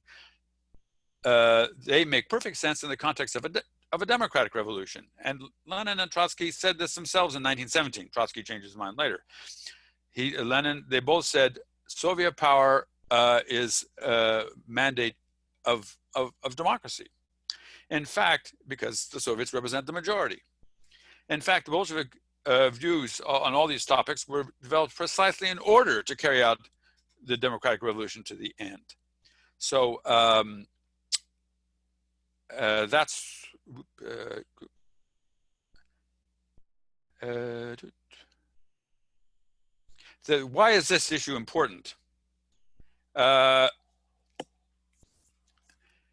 S1: they make perfect sense in the context of a democratic revolution. And Lenin and Trotsky said this themselves in 1917. Trotsky changed his mind later. They both said Soviet power is a mandate of democracy. In fact, because the Soviets represent the majority. In fact, the Bolshevik views on all these topics were developed precisely in order to carry out the democratic revolution to the end. So that's why is this issue important?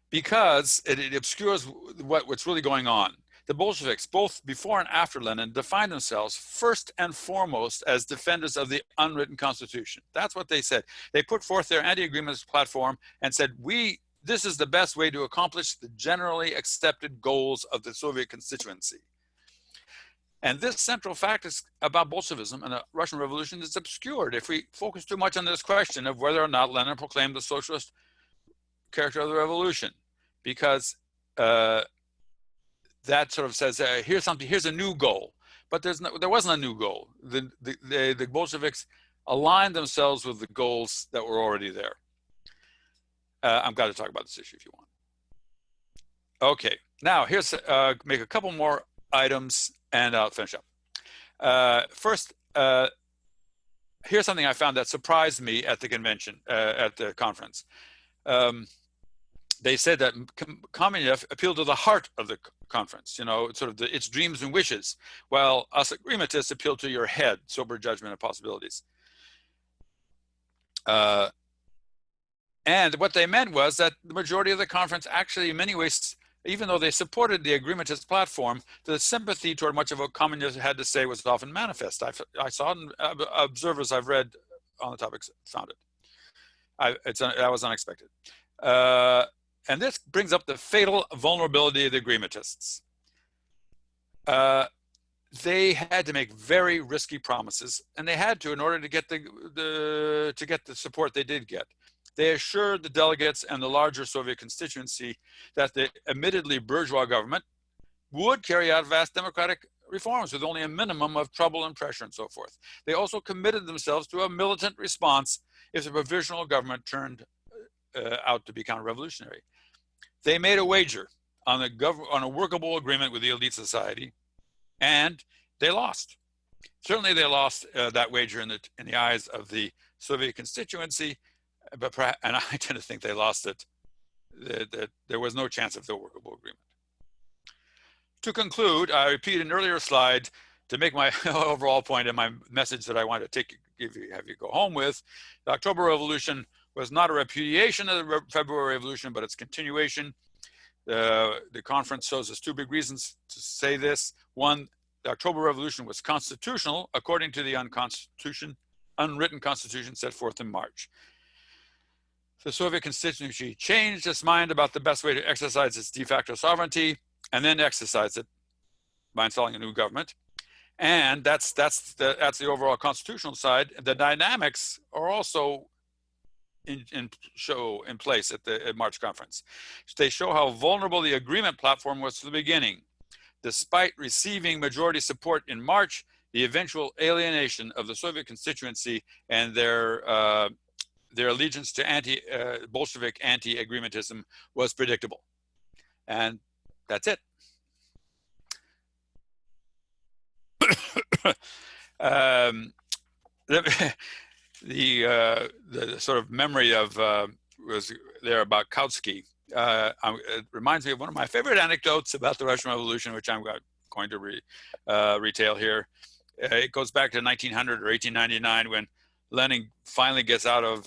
S1: Because it obscures what's really going on. The Bolsheviks, both before and after Lenin, defined themselves first and foremost as defenders of the unwritten constitution. That's what they said. They put forth their anti-agreementist platform and said, this is the best way to accomplish the generally accepted goals of the Soviet constituency. And this central fact is about Bolshevism and the Russian Revolution is obscured if we focus too much on this question of whether or not Lenin proclaimed the socialist character of the revolution, because that sort of says, here's a new goal, but there wasn't a new goal. The Bolsheviks aligned themselves with the goals that were already there. I'm glad to talk about this issue if you want. Okay, now here's make a couple more items and I'll finish up. First, here's something I found that surprised me at the convention, at the conference. They said that Kamenev appealed to the heart of the conference, sort of its dreams and wishes, while us agreementists appeal to your head, sober judgment and possibilities. And what they meant was that the majority of the conference actually, in many ways, even though they supported the agreementist platform, the sympathy toward much of what Kamenev had to say was often manifest. I saw it, and observers I've read on the topics found it. That was unexpected. And this brings up the fatal vulnerability of the agreementists. They had to make very risky promises, and they had to in order to get the support they did get. They assured the delegates and the larger Soviet constituency that the admittedly bourgeois government would carry out vast democratic reforms with only a minimum of trouble and pressure and so forth. They also committed themselves to a militant response if the provisional government turned out to be counter-revolutionary. They made a wager on a workable agreement with the elite society, and they lost. Certainly, they lost that wager in the eyes of the Soviet constituency, and I tend to think they lost it. That there was no chance of the workable agreement. To conclude, I repeat an earlier slide to make my overall point and my message that I want to have you go home with. The October Revolution was not a repudiation of the February Revolution, but its continuation. The conference shows us two big reasons to say this. One, the October Revolution was constitutional according to the unwritten constitution set forth in March. The Soviet constituency changed its mind about the best way to exercise its de facto sovereignty, and then exercised it by installing a new government. And that's the overall constitutional side. The dynamics are also in place at the March conference. They show how vulnerable the agreement platform was from the beginning. Despite receiving majority support in March, the eventual alienation of the Soviet constituency and their allegiance to Bolshevik anti-agreementism was predictable. And that's it. The sort of memory of was there about Kautsky. It reminds me of one of my favorite anecdotes about the Russian Revolution, which I'm going to retail here. It goes back to 1900 or 1899 when Lenin finally gets out of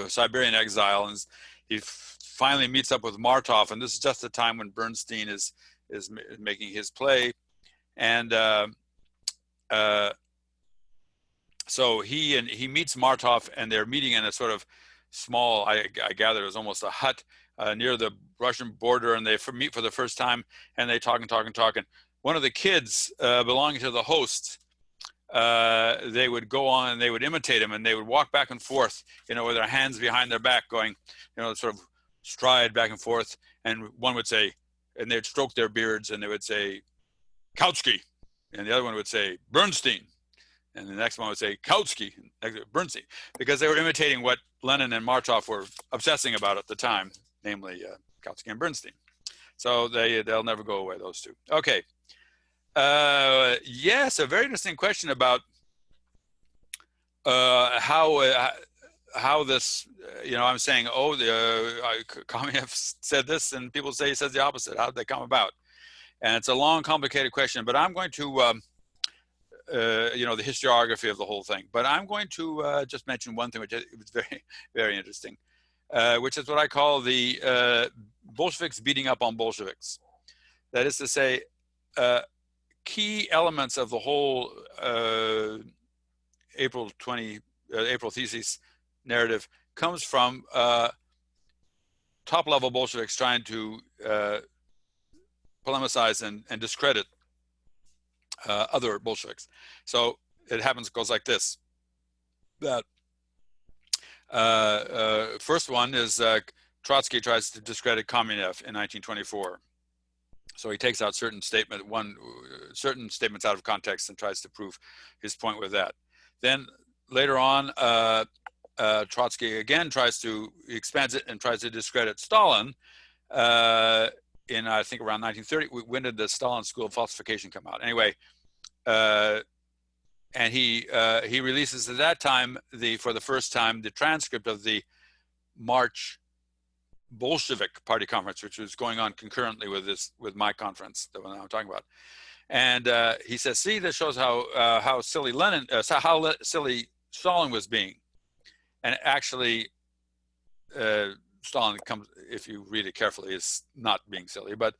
S1: Siberian exile, and he finally meets up with Martov, and this is just the time when Bernstein is making his play, and so he meets Martov, and they're meeting in a sort of small, I gather it was almost a hut near the Russian border, and they meet for the first time, and they talk. One of the kids belonging to the host, they would go on and they would imitate him, and they would walk back and forth, with their hands behind their back, going, sort of stride back and forth. And one would say, and they'd stroke their beards, and they would say, Kautsky, and the other one would say, Bernstein, and the next one would say, Kautsky, Bernstein, because they were imitating what Lenin and Martov were obsessing about at the time, namely Kautsky and Bernstein. So they'll never go away, those two. Okay. Yes, a very interesting question about how how this, I'm saying, oh, Kamenev said this, and people say he says the opposite. How did they come about? And it's a long, complicated question, but I'm going to, the historiography of the whole thing. But I'm going to just mention one thing, which was very, very interesting, which is what I call the Bolsheviks beating up on Bolsheviks. That is to say, key elements of the whole April thesis narrative comes from top-level Bolsheviks trying to polemicize and discredit other Bolsheviks. So it goes like this. That first one is Trotsky tries to discredit Kamenev in 1924. So he takes out certain statements out of context and tries to prove his point with that. Then later on, Trotsky again expands it and tries to discredit Stalin in, I think, around 1930. When did the Stalin School of Falsification come out? Anyway, and he releases at that time, for the first time, the transcript of the March Bolshevik Party conference, which was going on concurrently with my conference, the one I'm talking about. And he says, "See, this shows how silly silly Stalin was being." And actually, Stalin comes, if you read it carefully, is not being silly. But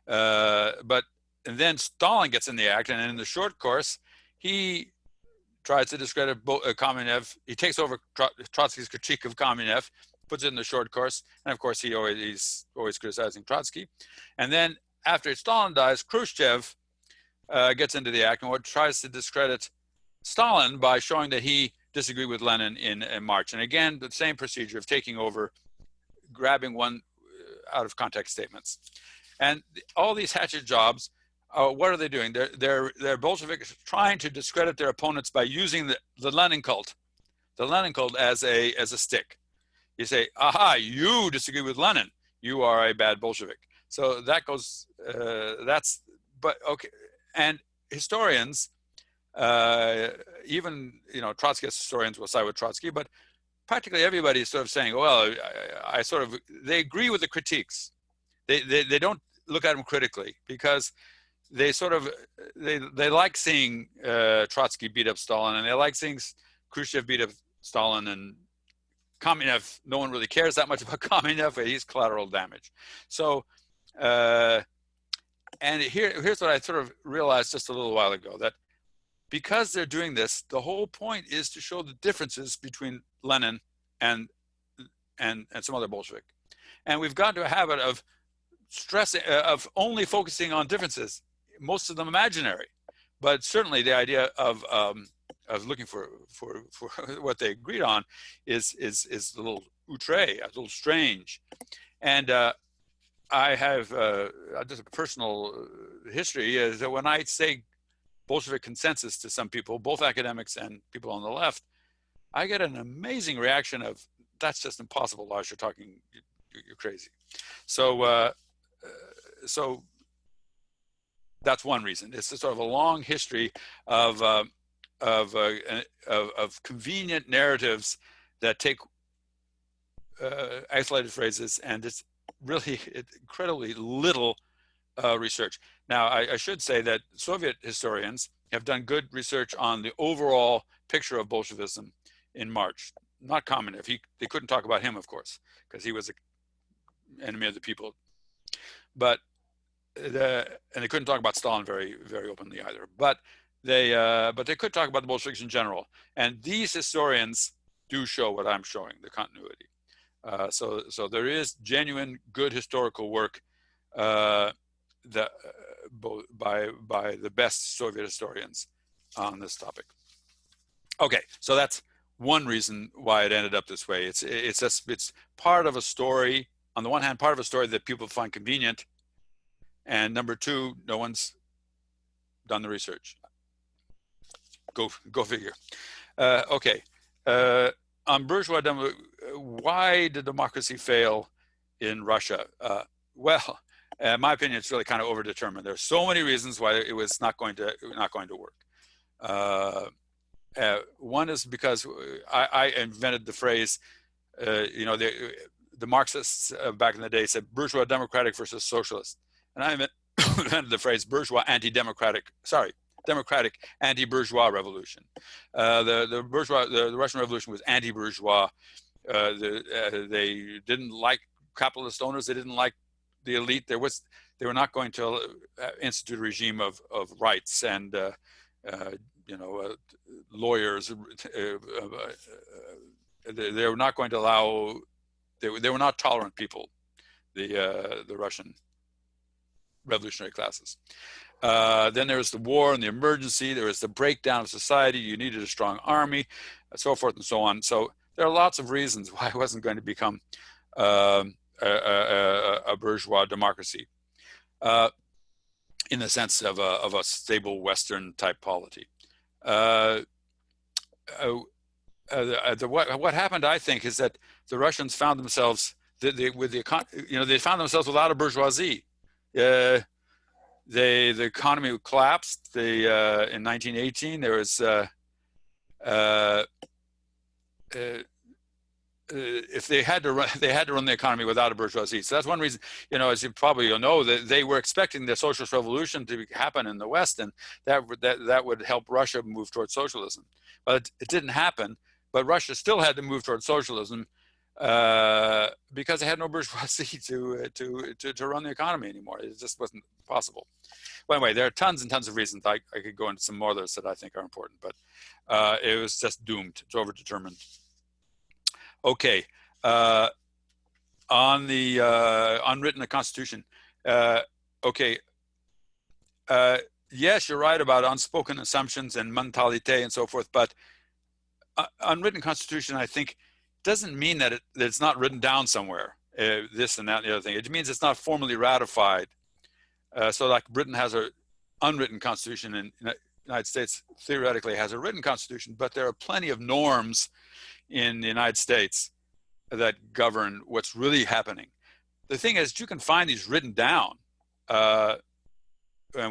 S1: and then Stalin gets in the act, and in the short course, he tries to discredit Kamenev. He takes over Trotsky's critique of Kamenev, puts it in the short course, and of course he's always criticizing Trotsky. And then after Stalin dies, Khrushchev gets into the act and tries to discredit Stalin by showing that he disagreed with Lenin in March. And again, the same procedure of taking over, grabbing one out of context statements. And all these hatchet jobs, what are they doing? They're Bolsheviks trying to discredit their opponents by using the Lenin cult as a stick. You say, aha, you disagree with Lenin. You are a bad Bolshevik. So that goes, but okay. And historians, even, Trotskyist historians will side with Trotsky, but practically everybody is sort of saying, well, they agree with the critiques. They don't look at them critically because they like seeing Trotsky beat up Stalin, and they like seeing Khrushchev beat up Stalin, and Kamenev, no one really cares that much about Kamenev. He's collateral damage. So, and here's what I sort of realized just a little while ago, that because they're doing this, the whole point is to show the differences between Lenin and some other Bolshevik. And we've got to a habit of of only focusing on differences, most of them imaginary, but certainly the idea of looking for what they agreed on is a little outre, a little strange. And I have just a personal history is that when I say Bolshevik consensus to some people, both academics and people on the left, I get an amazing reaction of, that's just impossible, Lars, you're crazy. So that's one reason. It's a sort of a long history of convenient narratives that take isolated phrases, and it's really incredibly little research. Now, I should say that Soviet historians have done good research on the overall picture of Bolshevism in March. Not Kamenev. They couldn't talk about him, of course, because he was an enemy of the people. And they couldn't talk about Stalin very, very openly either. But they could talk about the Bolsheviks in general. And these historians do show what I'm showing, the continuity. So there is genuine good historical work by the best Soviet historians on this topic. Okay, so that's one reason why it ended up this way. It's part of a story. On the one hand, part of a story that people find convenient, and number two, no one's done the research. Go figure. Okay. On bourgeois why did democracy fail in Russia? Well, in my opinion, it's really kind of overdetermined. There's so many reasons why it was not going to work. One is because I invented the phrase, the Marxists back in the day said bourgeois democratic versus socialist. And I invented the phrase democratic anti-bourgeois revolution. The Russian Revolution was anti-bourgeois. They didn't like capitalist owners. They didn't like the elite. They were not going to institute a regime of rights and lawyers. They were not going to allow. They were not tolerant people. The Russian revolutionary classes. Then there was the war and the emergency. There was the breakdown of society. You needed a strong army, so forth and so on. So there are lots of reasons why it wasn't going to become a bourgeois democracy in the sense of a stable Western type polity. What happened, I think, is that the Russians found themselves they found themselves without a bourgeoisie. The economy collapsed. In 1918 there was if they had to run the economy without a bourgeoisie. So that's one reason, as you probably know, that they were expecting the socialist revolution to happen in the West, and that would help Russia move towards socialism. But it didn't happen. But Russia still had to move towards socialism because they had no bourgeoisie to run the economy anymore. It just wasn't possible. Well, anyway, there are tons and tons of reasons. I could go into some more of those that I think are important, but it was just doomed. It's overdetermined. Okay, on the unwritten Constitution. Okay, yes, you're right about unspoken assumptions and mentalité and so forth, but unwritten Constitution, I think, doesn't mean that it's not written down somewhere, this and that and the other thing. It means it's not formally ratified. So like Britain has an unwritten Constitution, and the United States theoretically has a written Constitution, but there are plenty of norms in the United States that govern what's really happening. The thing is, you can find these written down. And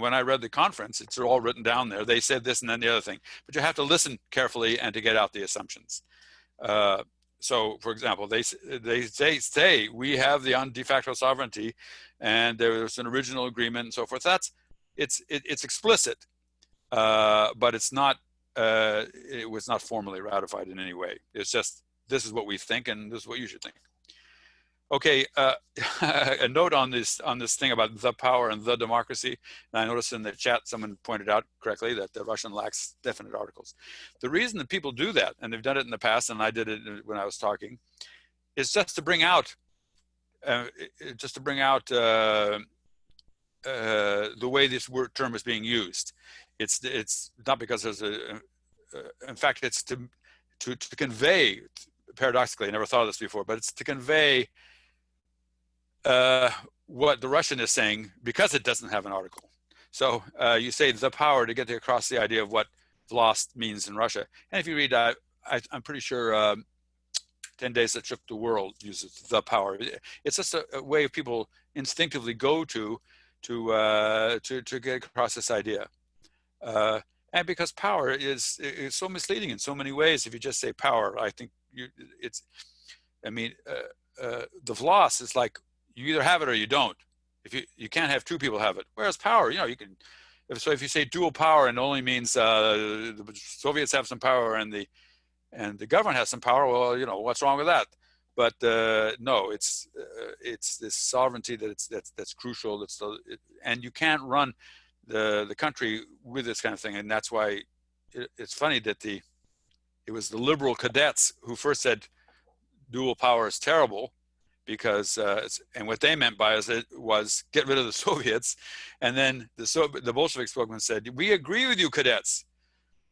S1: when I read the conference, it's all written down there. They said this and then the other thing, but you have to listen carefully and to get out the assumptions. So, for example, they say we have the de facto sovereignty, and there's an original agreement and so forth. It's explicit, but it's not. It was not formally ratified in any way. It's just, this is what we think, and this is what you should think. Okay, a note on this thing about the power and the democracy. And I noticed in the chat someone pointed out correctly that the Russian lacks definite articles. The reason that people do that, and they've done it in the past, and I did it when I was talking, is just to bring out the way this term is being used. It's not because there's in fact, it's to convey, paradoxically, I never thought of this before, but it's to convey what the Russian is saying because it doesn't have an article. So you say the power to get across the idea of what Vlast means in Russia. And if you read, I'm pretty sure 10 Days That Shook the World uses the power. It's just a way of people instinctively go to get across this idea. And because power is so misleading in so many ways. If you just say power, I think the Vlas is like, you either have it or you don't. If you can't have two people have it. Whereas power, you can. If you say dual power, and only means the Soviets have some power and the government has some power, well, what's wrong with that? But no, it's this sovereignty that's crucial. And you can't run the country with this kind of thing, and that's why it's funny that it was the liberal cadets who first said dual power is terrible, because and what they meant by it was get rid of the Soviets, and then the Bolshevik spokesman said, we agree with you, cadets,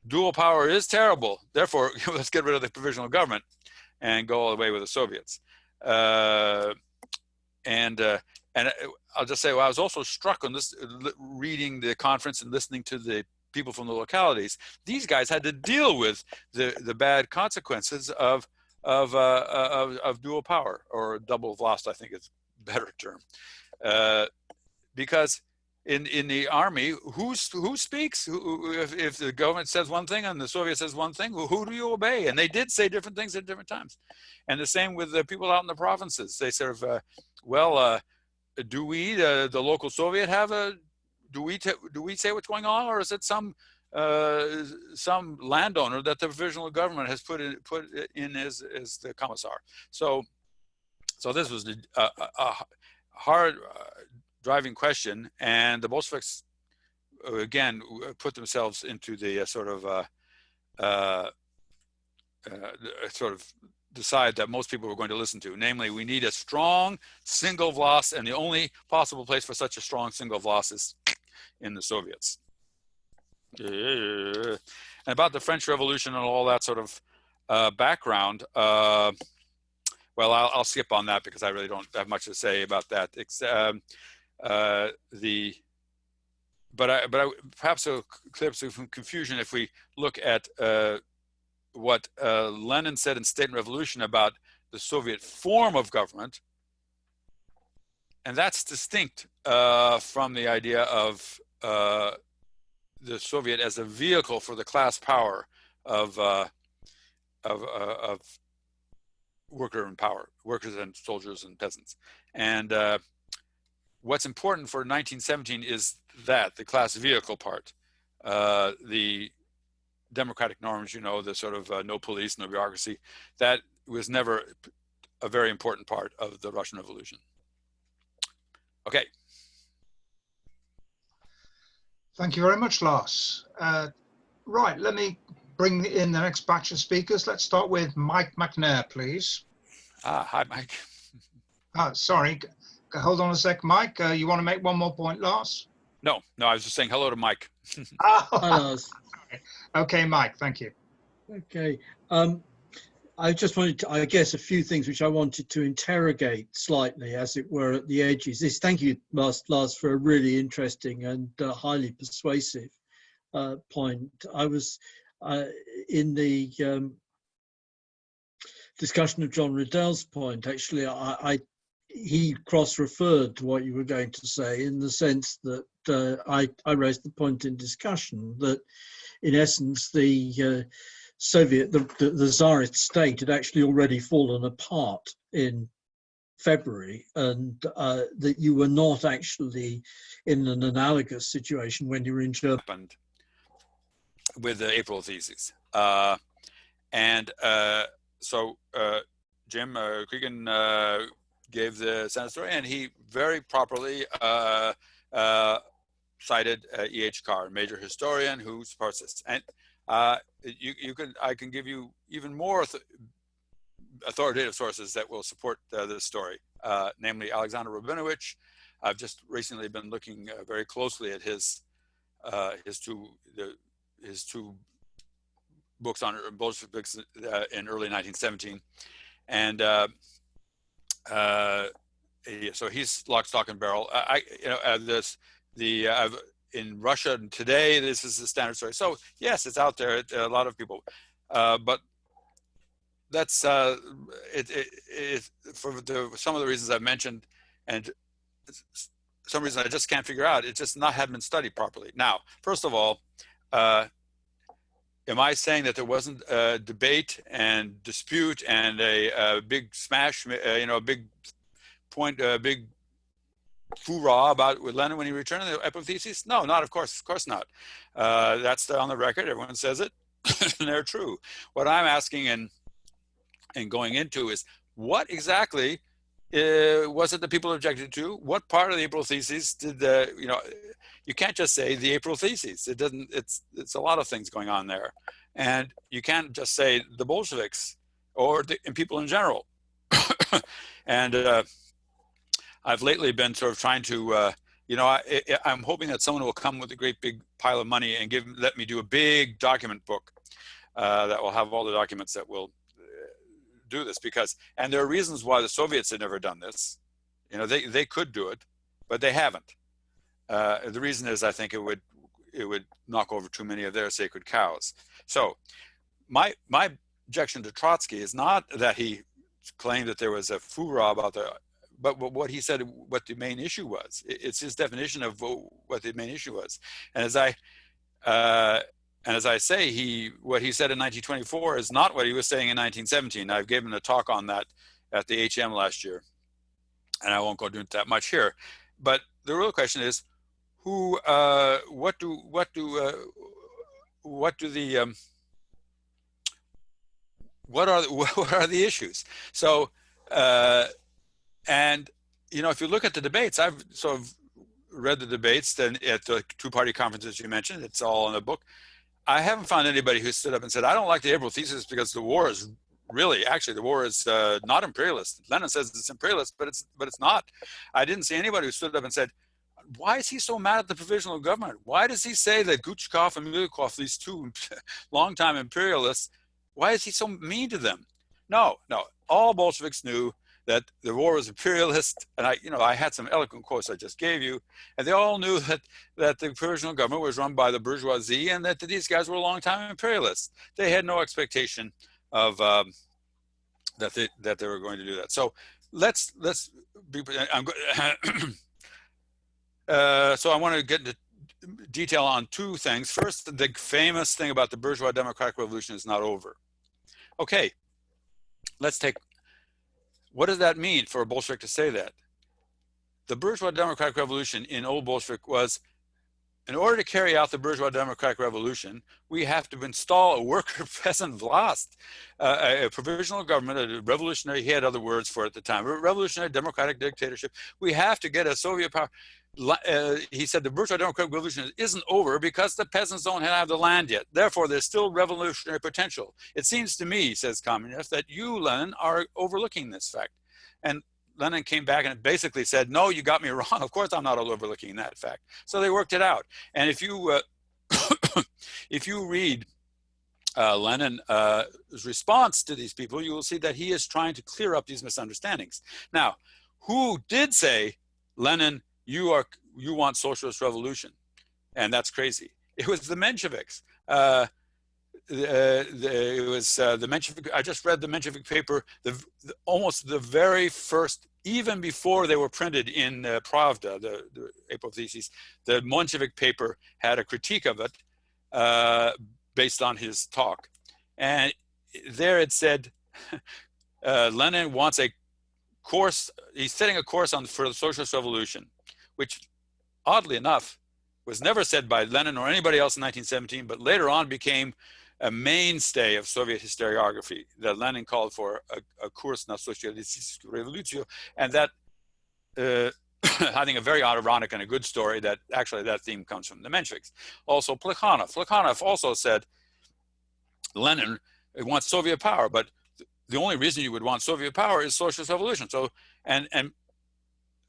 S1: dual power is terrible, therefore let's get rid of the provisional government and go all the way with the Soviets. And I'll just say, well, I was also struck on this, reading the conference and listening to the people from the localities. These guys had to deal with the bad consequences of dual power, or double Vlast, I think is a better term, because in the army, who speaks? If the government says one thing and the Soviet says one thing, who do you obey? And they did say different things at different times. And the same with the people out in the provinces. They sort of, do we, the local Soviet, have a, do we say what's going on, or is it some landowner that the provisional government has put in as the commissar? So this was a hard driving question, and the Bolsheviks again put themselves into the sort of decide that most people were going to listen to. Namely, we need a strong single Vlas, and the only possible place for such a strong single Vlas is in the Soviets. And about the French Revolution and all that sort of background, well, I'll skip on that because I really don't have much to say about that. Perhaps it'll clear up some confusion if we look at what Lenin said in State and Revolution about the Soviet form of government, and that's distinct from the idea of the Soviet as a vehicle for the class power of worker and power, workers and soldiers and peasants. And what's important for 1917 is that the class vehicle part, the democratic norms, the sort of no police, no bureaucracy, that was never a very important part of the Russian Revolution. Okay.
S2: Thank you very much, Lars. Right, let me bring in the next batch of speakers. Let's start with Mike McNair, please.
S1: Hi, Mike.
S2: Sorry, hold on a sec, Mike. You want to make one more point, Lars?
S1: No, I was just saying hello to Mike.
S3: Hi, Lars.
S2: Okay, Mike, thank you.
S3: Okay. I just wanted to, I guess, a few things which I wanted to interrogate slightly, as it were, at the edges. Thank you, Lars, for a really interesting and highly persuasive point. I was in the discussion of John Riddell's point. Actually, he cross-referred to what you were going to say, in the sense that I raised the point in discussion that, in essence, the Soviet, the Tsarist state had actually already fallen apart in February, and that you were not actually in an analogous situation when you were in Germany.
S1: Happened with the April theses. So Jim Cregan gave the Senate story, and he very properly cited E.H. Carr, a major historian who supports this. And I can give you even more authoritative sources that will support this story, namely Alexander Rabinovich. I've just recently been looking very closely at his two books on Bolsheviks in early 1917, and so he's lock, stock, and barrel. In Russia today, this is the standard story. So yes, it's out there. A lot of people, but that's for some of the reasons I've mentioned, and some reason I just can't figure out. It's just hadn't been studied properly. Now, first of all, am I saying that there wasn't a debate and dispute and a big smash, a big point, a big hoorah about with Lenin when he returned the Epitheses? No, of course not. That's on the record. Everyone says it, and they're true. What I'm asking and going into is, what exactly was it that people objected to? What part of the April Theses did you can't just say the April Theses. It doesn't. It's a lot of things going on there, and you can't just say the Bolsheviks or and people in general. And I've lately been sort of trying to, I'm hoping that someone will come with a great big pile of money and let me do a big document book that will have all the documents that will do this, and there are reasons why the Soviets had never done this. They could do it, but they haven't. The reason is, I think it would knock over too many of their sacred cows. So my objection to Trotsky is not that he claimed that there was a furor about the but what he said, what the main issue was. It's his definition of what the main issue was. And as I say, what he said in 1924 is not what he was saying in 1917. I've given a talk on that at the HM last year, and I won't go into that much here. But the real question is, what are the issues? So, and you know, if you look at the debates, I've sort of read the debates then at the two-party conferences you mentioned. It's all in the book. I haven't found anybody who stood up and said, I don't like the April thesis because the war is really, actually, the war is not imperialist. Lenin says it's imperialist, but it's not. I didn't see anybody who stood up and said, why is he so mad at the provisional government? Why does he say that Guchkov and Milyukov, these two longtime imperialists, why is he so mean to them? No, all Bolsheviks knew that the war was imperialist, and I had some eloquent quotes I just gave you, and they all knew that the provisional government was run by the bourgeoisie, and that these guys were longtime imperialists. They had no expectation of that they were going to do that. So let's be. So I want to get into detail on two things. First, the famous thing about the bourgeois democratic revolution is not over. Okay, let's take. What does that mean for a Bolshevik to say that? The bourgeois democratic revolution in old Bolshevik was, in order to carry out the bourgeois democratic revolution, we have to install a worker peasant vlast, a provisional government, a revolutionary, he had other words for it at the time, a revolutionary democratic dictatorship. We have to get a Soviet power. He said the bourgeois democratic revolution isn't over because the peasants don't have the land yet. Therefore, there's still revolutionary potential. It seems to me, says communist, that you, Lenin, are overlooking this fact. And Lenin came back and basically said, no, you got me wrong. Of course, I'm not overlooking that fact. So they worked it out. And if you if you read Lenin's response to these people, you will see that he is trying to clear up these misunderstandings. Now, who did say, Lenin, you want socialist revolution, and that's crazy? It was the Mensheviks. It was the Menshevik. I just read the Menshevik paper. Almost the very first, even before they were printed in Pravda, the April theses, the Menshevik paper had a critique of it based on his talk, and there it said Lenin wants a course. He's setting a course for the socialist revolution, which, oddly enough, was never said by Lenin or anybody else in 1917, but later on became a mainstay of Soviet historiography, that Lenin called for a course na socialistisku revolutio, and that I think a very ironic and a good story that actually that theme comes from the Mensheviks. Also Plekhanov also said Lenin wants Soviet power, but the only reason you would want Soviet power is socialist revolution. So and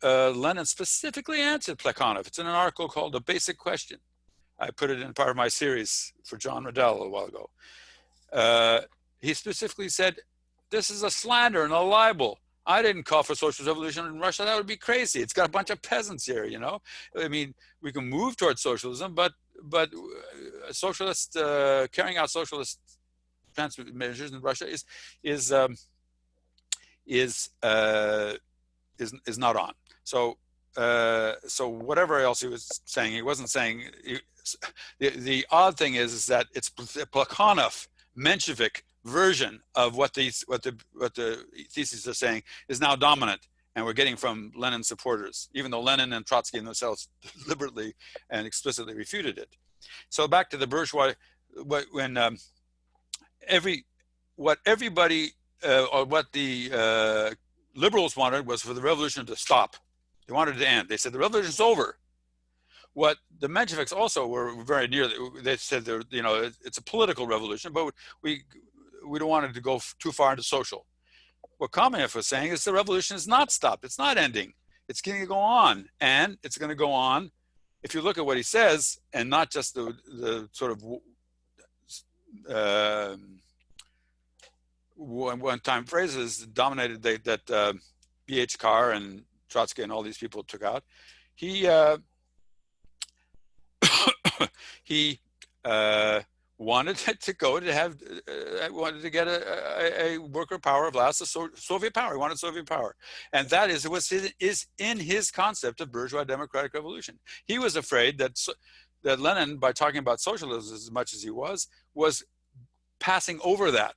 S1: Lenin specifically answered Plekhanov. It's in an article called The Basic Question. I put it in part of my series for John Riddell a while ago. He specifically said, this is a slander and a libel. I didn't call for socialist revolution in Russia. That would be crazy. It's got a bunch of peasants here, you know. I mean, we can move towards socialism, but socialist carrying out socialist measures in Russia is not on. So whatever else he was saying, he wasn't saying. The odd thing is that it's Plekhanov, Menshevik version of what the theses are saying is now dominant, and we're getting from Lenin supporters, even though Lenin and Trotsky themselves deliberately and explicitly refuted it. So back to the bourgeois, when what the liberals wanted was for the revolution to stop. They wanted it to end. They said the revolution's over. What the Mensheviks also were very near. They said, it's a political revolution, but we don't want it to go too far into social. What Kamenev was saying is the revolution is not stopped. It's not ending. It's going to go on, and it's going to go on. If you look at what he says, and not just the sort of one-time phrases dominated that B.H. Carr and Trotsky and all these people took out, he wanted to go to have, wanted to get a worker power of last, Soviet power. He wanted Soviet power. And that is in his concept of bourgeois democratic revolution. He was afraid that Lenin, by talking about socialism as much as he was passing over that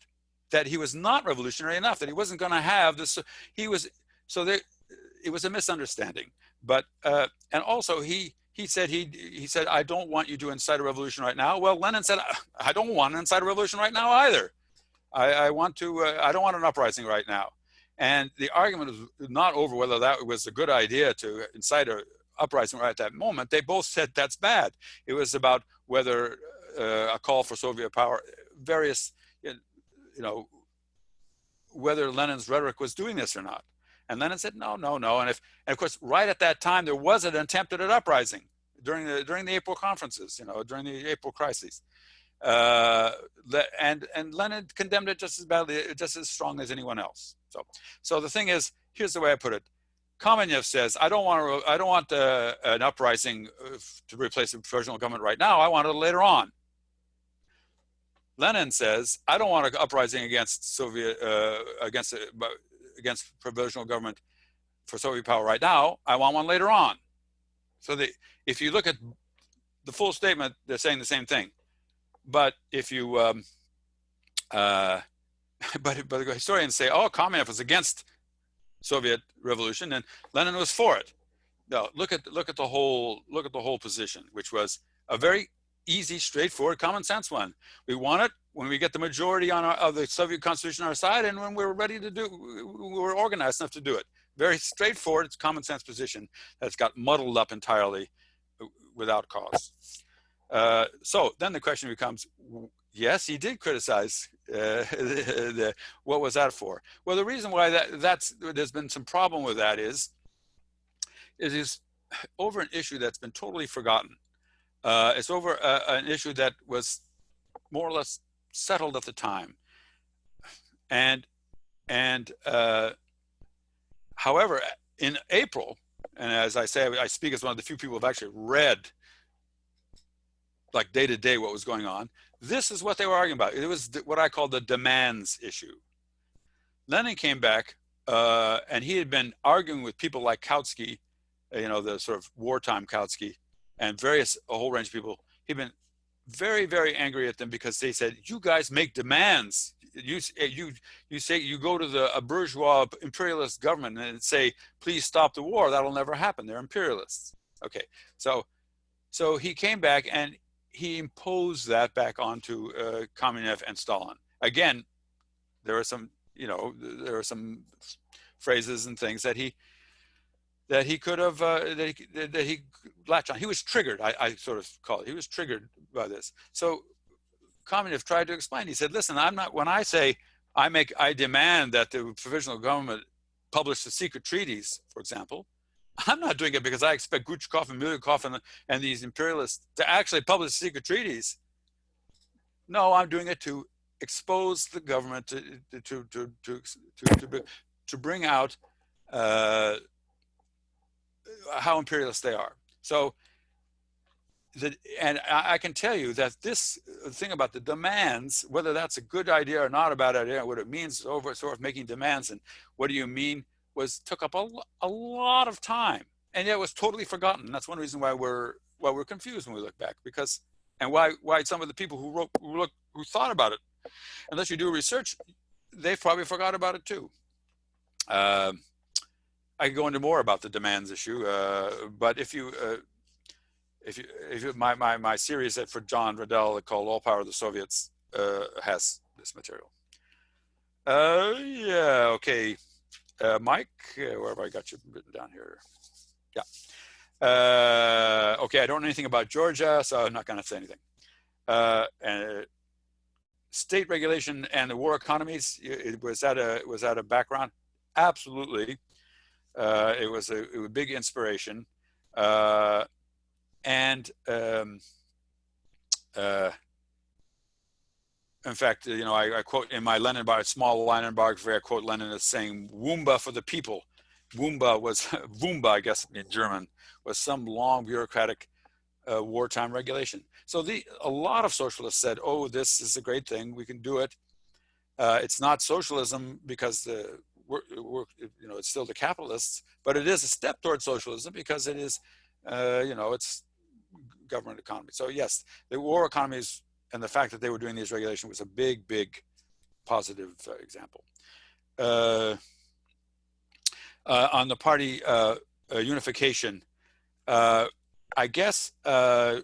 S1: he was not revolutionary enough, that he wasn't going to have this. It was a misunderstanding. But, and also he said, I don't want you to incite a revolution right now. Well, Lenin said, I don't want to incite a revolution right now either. I don't want an uprising right now. And the argument was not over whether that was a good idea to incite a uprising right at that moment. They both said that's bad. It was about whether a call for Soviet power, various, whether Lenin's rhetoric was doing this or not. And Lenin said, no. And of course, right at that time, there was an attempt at an uprising during the April conferences, during the April crises. And Lenin condemned it just as badly, just as strong as anyone else. So the thing is, here's the way I put it. Kamenev says, I don't want an uprising to replace the provisional government right now. I want it later on. Lenin says, I don't want an uprising against against provisional government for Soviet power right now. I want one later on. So if you look at the full statement, they're saying the same thing. But if you, but the historians say, oh, Kamenev was against Soviet revolution and Lenin was for it. No, look at the whole position, which was a very easy, straightforward, common sense one. We want it when we get the majority of the Soviet constitution on our side, and when we're ready to we're organized enough to do it. Very straightforward, it's common sense position that's got muddled up entirely without cause. So then the question becomes, yes, he did criticize what was that for? Well, the reason why there's been some problem with that is over an issue that's been totally forgotten. It's over an issue that was more or less settled at the time. And however, in April, and as I say, I speak as one of the few people who've actually read like day to day what was going on. This is what they were arguing about. It was what I call the demands issue. Lenin came back and he had been arguing with people like Kautsky, the sort of wartime Kautsky, and a whole range of people. He'd been very, very angry at them because they said, you guys make demands. You say you go to a bourgeois imperialist government and say, please stop the war. That'll never happen. They're imperialists. Okay, so he came back and he imposed that back onto Kamenev and Stalin. Again, there are some phrases and things that he could have that he latched on. He was triggered. I sort of call it. He was triggered by this. So Kamenev tried to explain. He said, "Listen, I'm not. When I say I demand that the provisional government publish the secret treaties, for example, I'm not doing it because I expect Guchkov and Milyukov and these imperialists to actually publish secret treaties. No, I'm doing it to expose the government to bring out how imperialist they are." So, and I can tell you that this thing about the demands, whether that's a good idea or not a bad idea, what it means over sort of making demands and what do you mean, took up a lot of time, and yet was totally forgotten. That's one reason why we're confused when we look back, because and why some of the people who thought about it, unless you do research, they probably forgot about it too. I could go into more about the demands issue, but if you my series for John Riddell called "All Power of the Soviets" has this material. Yeah, okay. Mike, where have I got you written down here? Yeah. Okay, I don't know anything about Georgia, so I'm not going to say anything. And state regulation and the war economies, was that a background? Absolutely. It was a big inspiration. In fact, I quote in my Lenin small Lenin biography, I quote Lenin as saying, "Wumba for the people." Wumba was Wumba, I guess in German, was some long bureaucratic wartime regulation. So a lot of socialists said, oh, this is a great thing, we can do it. It's not socialism because it's still the capitalists, but it is a step towards socialism because it is, it's government economy. So yes, the war economies and the fact that they were doing these regulations was a big, big positive example. On the party unification, I guess there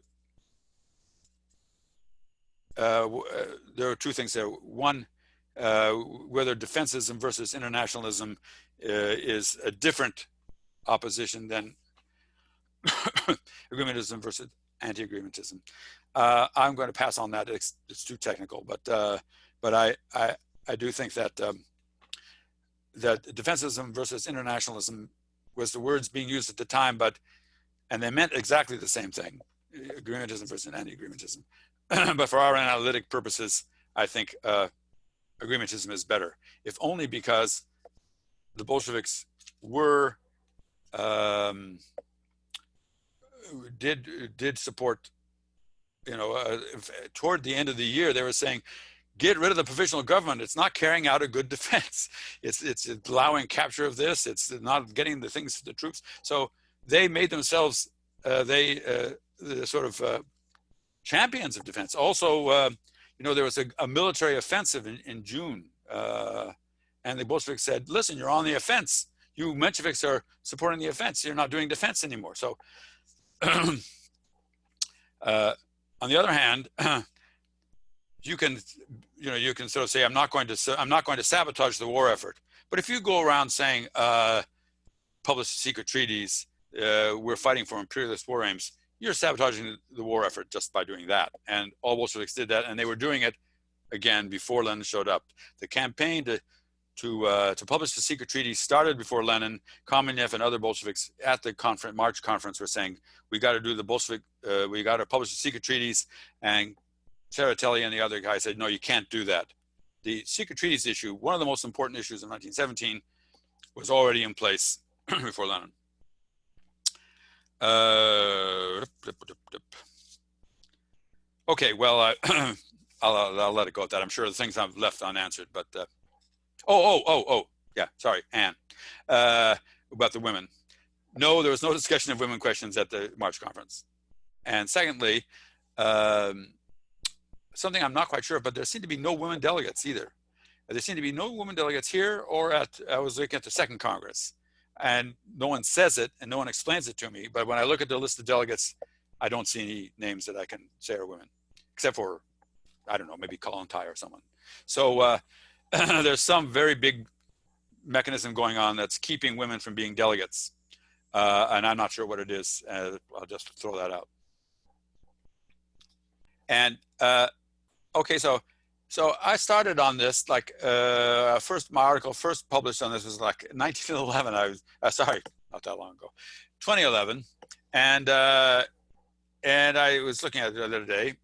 S1: are two things there. One, whether defensism versus internationalism is a different opposition than agreementism versus anti-agreementism. I'm going to pass on that. It's too technical, but I do think that that defensism versus internationalism was the words being used at the time, and they meant exactly the same thing, agreementism versus anti-agreementism. But for our analytic purposes, I think agreementism is better, if only because the Bolsheviks were did support, toward the end of the year, they were saying, get rid of the provisional government. It's not carrying out a good defense. It's allowing capture of this. It's not getting the things to the troops. So they made themselves the sort of champions of defense. Also, there was a military offensive in June, and the Bolsheviks said, listen, you're on the offense. You Mensheviks are supporting the offense. You're not doing defense anymore. So on the other hand, you can sort of say, I'm not going to sabotage the war effort. But if you go around saying, publish secret treaties, we're fighting for imperialist war aims, you're sabotaging the war effort just by doing that. And all Bolsheviks did that, and they were doing it again before Lenin showed up. The campaign to publish the secret treaties started before Lenin. Kamenev and other Bolsheviks at the March conference were saying, we got to do the Bolshevik, we got to publish the secret treaties, and Tseretelli and the other guy said, no, you can't do that. The secret treaties issue, one of the most important issues in 1917, was already in place before Lenin. Okay, well, I'll let it go at that. I'm sure the things I've left unanswered, but yeah, sorry, Anne, about the women. No, there was no discussion of women questions at the March conference. And secondly, something I'm not quite sure of, but there seem to be no women delegates either. There seem to be no women delegates here or I was looking at the second Congress, and no one says it and no one explains it to me. But when I look at the list of delegates, I don't see any names that I can say are women, except for, I don't know, maybe Kollontai or someone. So there's some very big mechanism going on that's keeping women from being delegates. And I'm not sure what it is. I'll just throw that out. And okay, so I started on this my article first published on this was like 1911. I was sorry, not that long ago, 2011, and I was looking at it the other day,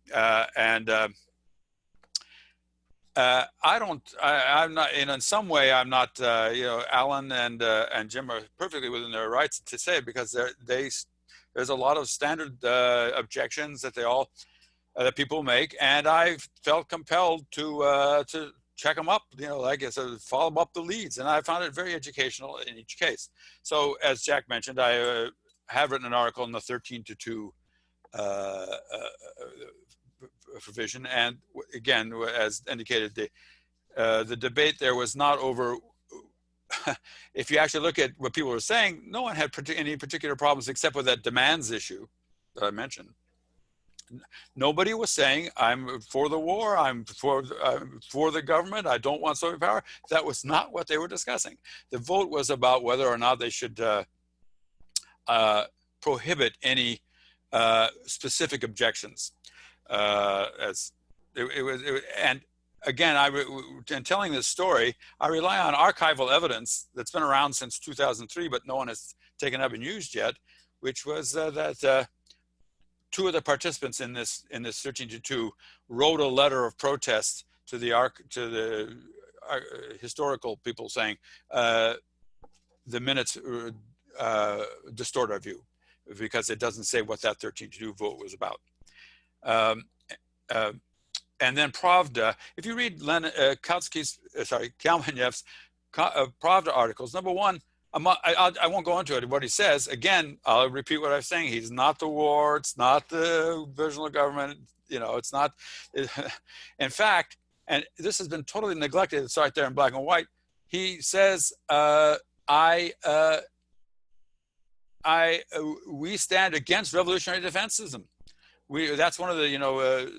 S1: I'm not, in some way, I'm not, Alan and Jim are perfectly within their rights to say it, because there's a lot of standard objections that that people make, and I felt compelled to check them up, follow up the leads, and I found it very educational in each case. So as Jack mentioned, I have written an article in the 13-2 provision, and again, as indicated, the debate there was not over. If you actually look at what people were saying, no one had any particular problems except with that demands issue that I mentioned. Nobody was saying, I'm for the war, I'm for the government, I don't want Soviet power. That was not what they were discussing. The vote was about whether or not they should prohibit any specific objections. And again, in telling this story, I rely on archival evidence that's been around since 2003, but no one has taken up and used yet, which was that two of the participants in this 13-2 wrote a letter of protest to the historical people saying the minutes distort our view. because it doesn't say what that 13-2 vote was about. And then Pravda, if you read Kalmanev's Pravda articles, number one, I won't go into it, what he says. Again, I'll repeat what I was saying. He's not the war, it's not the provisional government, it's not. In fact, and this has been totally neglected, it's right there in black and white. He says, we stand against revolutionary defensism. That's one of the,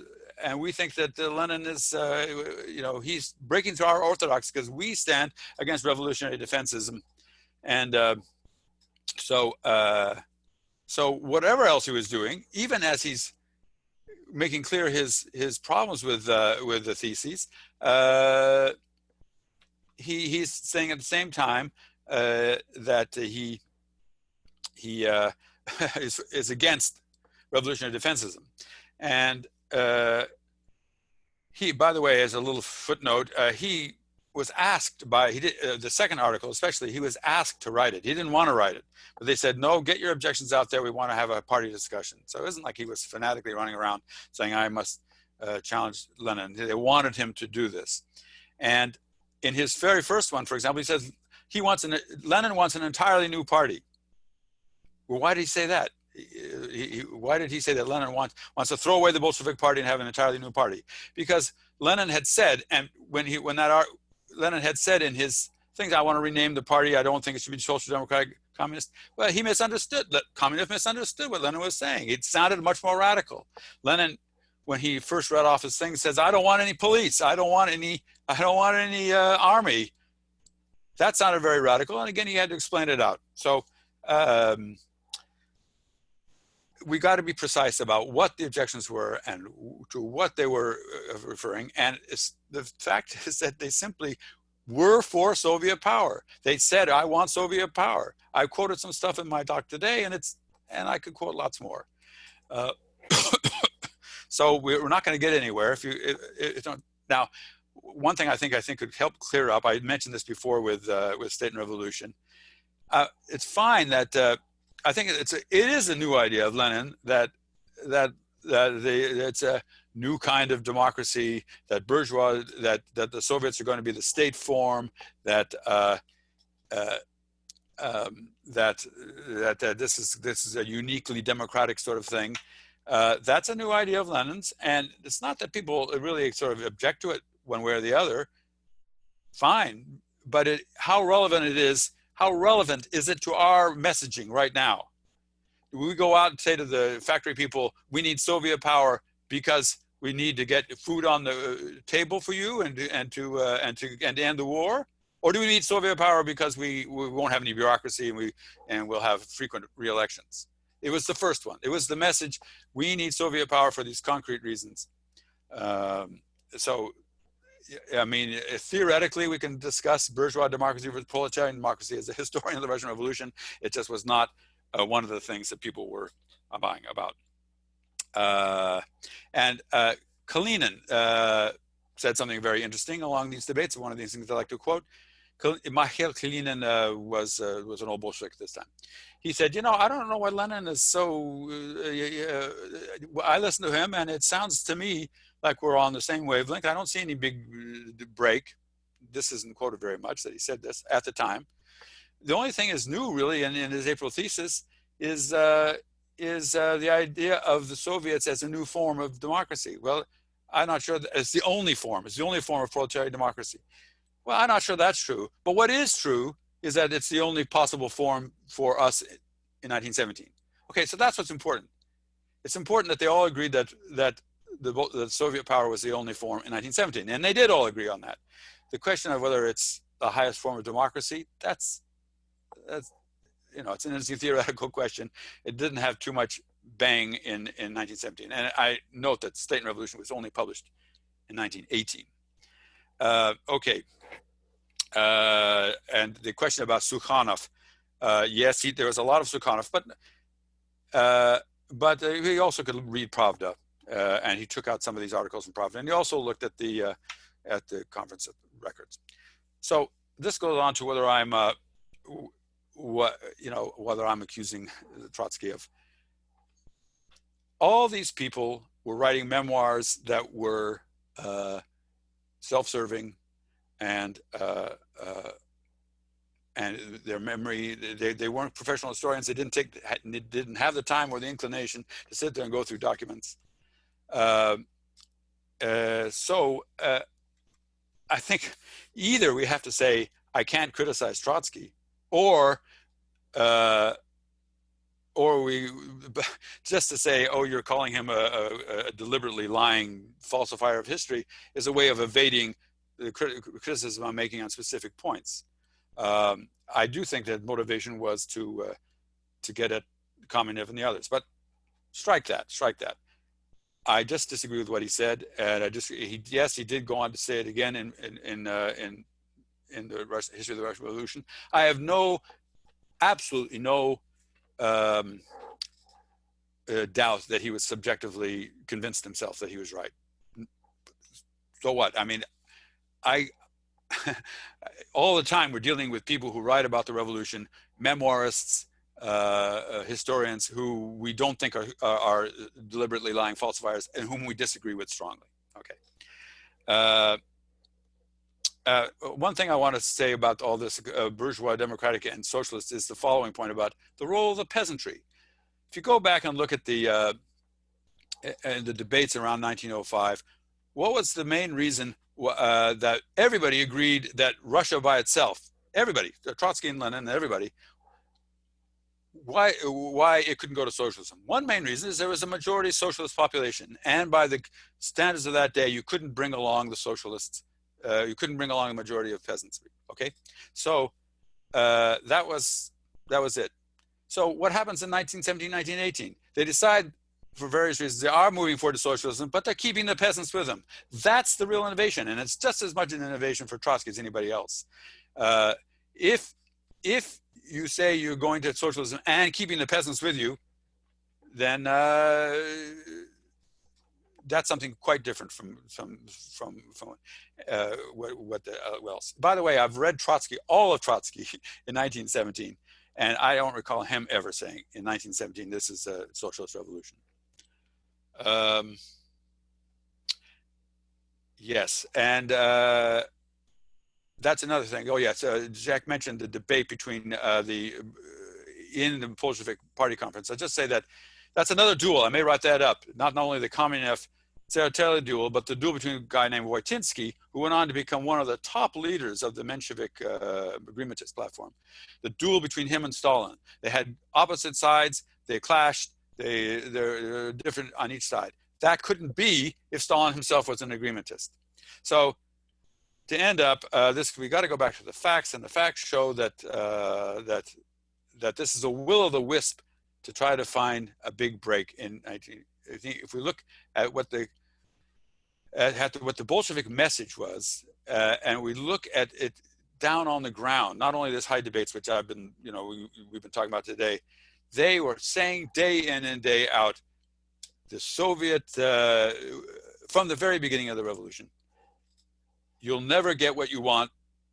S1: and we think that Lenin is, he's breaking through our orthodox because we stand against revolutionary defensism. And so whatever else he was doing, even as he's making clear his problems with the theses, he's saying at the same time that he is against revolutionary defensism. And he, by the way, as a little footnote, he was asked by, the second article especially, he was asked to write it. He didn't want to write it, but they said, no, get your objections out there. We want to have a party discussion. So it isn't like he was fanatically running around saying, I must challenge Lenin. They wanted him to do this. And in his very first one, for example, he says, Lenin wants an entirely new party. Well, why did he say that? Why did he say that Lenin wants to throw away the Bolshevik party and have an entirely new party? Because Lenin had said, and Lenin had said in his things, I want to rename the party. I don't think it should be Social Democratic Communist. Well, he misunderstood. Communists misunderstood what Lenin was saying. It sounded much more radical. Lenin, when he first read off his thing, says, I don't want any police. I don't want any army. That sounded very radical. And again, he had to explain it out. So we got to be precise about what the objections were and to what they were referring. And the fact is that they simply were for Soviet power. They said, I want Soviet power. I quoted some stuff in my talk today, and I could quote lots more. So we're not going to get anywhere if you don't. Now, one thing I think could help clear up, I mentioned this before with State and Revolution. It's fine that I think it is a new idea of Lenin that it's a new kind of democracy, that the Soviets are going to be the state form, that this is a uniquely democratic sort of thing. That's a new idea of Lenin's, and it's not that people really sort of object to it one way or the other. Fine, but how relevant is it to our messaging right now? Do we go out and say to the factory people, we need Soviet power because we need to get food on the table for you and to end the war? Or do we need Soviet power because we won't have any bureaucracy and we'll have frequent re-elections? It was the first one. It was the message, we need Soviet power for these concrete reasons. So, I mean, theoretically, we can discuss bourgeois democracy versus proletarian democracy. As a historian of the Russian Revolution, it just was not one of the things that people were buying about. And Kalinin said something very interesting along these debates. One of these things I like to quote. Mikhail Kalinin was an old Bolshevik at this time. He said, I don't know why Lenin is so, I listen to him and it sounds to me like we're on the same wavelength. I don't see any big break. This isn't quoted very much that he said this at the time. The only thing is new really in his April thesis is the idea of the Soviets as a new form of democracy. Well, I'm not sure that it's the only form. It's the only form of proletarian democracy. Well, I'm not sure that's true. But what is true is that it's the only possible form for us in 1917. Okay, so that's what's important. It's important that they all agreed that the Soviet power was the only form in 1917, and they did all agree on that. The question of whether it's the highest form of democracy, that's it's an interesting theoretical question. It didn't have too much bang in 1917, and I note that State and Revolution was only published in 1918. Okay. And the question about Sukhanov, yes, there was a lot of Sukhanov, but he also could read Pravda, and he took out some of these articles from Pravda, and he also looked at the conference records. So this goes on to whether I'm whether I'm accusing Trotsky of. All these people were writing memoirs that were self-serving, and their memory, they weren't professional historians. They didn't have the time or the inclination to sit there and go through documents. So I think either we have to say, I can't criticize Trotsky, or we just to say, oh, you're calling him a deliberately lying falsifier of history, is a way of evading the criticism I'm making on specific points. I do think that motivation was to get at Kamenev and the others, but strike that. I just disagree with what he said, and yes, he did go on to say it again in the history of the Russian Revolution. I have absolutely no doubt that he was subjectively convinced himself that he was right. So what? I mean, all the time we're dealing with people who write about the revolution, memoirists, historians who we don't think are deliberately lying falsifiers, and whom we disagree with strongly. Okay. One thing I want to say about all this bourgeois, democratic, and socialist is the following point about the role of the peasantry. If you go back and look at the debates around 1905, what was the main reason that everybody agreed that Russia by itself, everybody, Trotsky and Lenin and everybody, why it couldn't go to socialism? One main reason is there was a majority socialist population, and by the standards of that day, you couldn't bring along the socialists. You couldn't bring along a majority of peasants. Okay, so that was it. So what happens in 1917, 1918? They decide, for various reasons, they are moving forward to socialism, but they're keeping the peasants with them. That's the real innovation, and it's just as much an innovation for Trotsky as anybody else. If you say you're going to socialism and keeping the peasants with you, then that's something quite different from what else. By the way, I've read Trotsky, all of Trotsky, in 1917, and I don't recall him ever saying in 1917 this is a socialist revolution. Yes, and that's another thing. Oh yes, Jack mentioned the debate between in the Bolshevik Party conference. I'll just say that that's another duel. I may write that up. Not only the Kamenev-Tsereteli duel, but the duel between a guy named Wojtyński, who went on to become one of the top leaders of the Menshevik agreementist platform. The duel between him and Stalin. They had opposite sides. They clashed. They're different on each side. That couldn't be if Stalin himself was an agreementist. So to end up, we got to go back to the facts, and the facts show that that this is a will-o'-the-wisp to try to find a big break in 19. If we look at what the Bolshevik message was, and we look at it down on the ground, not only this high debates, which I've been, we've been talking about today, they were saying day in and day out, the Soviet, from the very beginning of the revolution, you'll never get what you want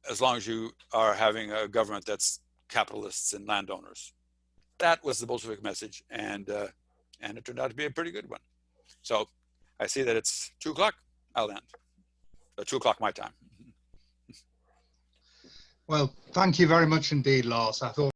S1: as long as you are having a government that's capitalists and landowners. That was the Bolshevik message, and it turned out to be a pretty good one. So I see that it's 2 o'clock. I'll end. 2 o'clock my time.
S2: Well, thank you very much indeed, Lars. I thought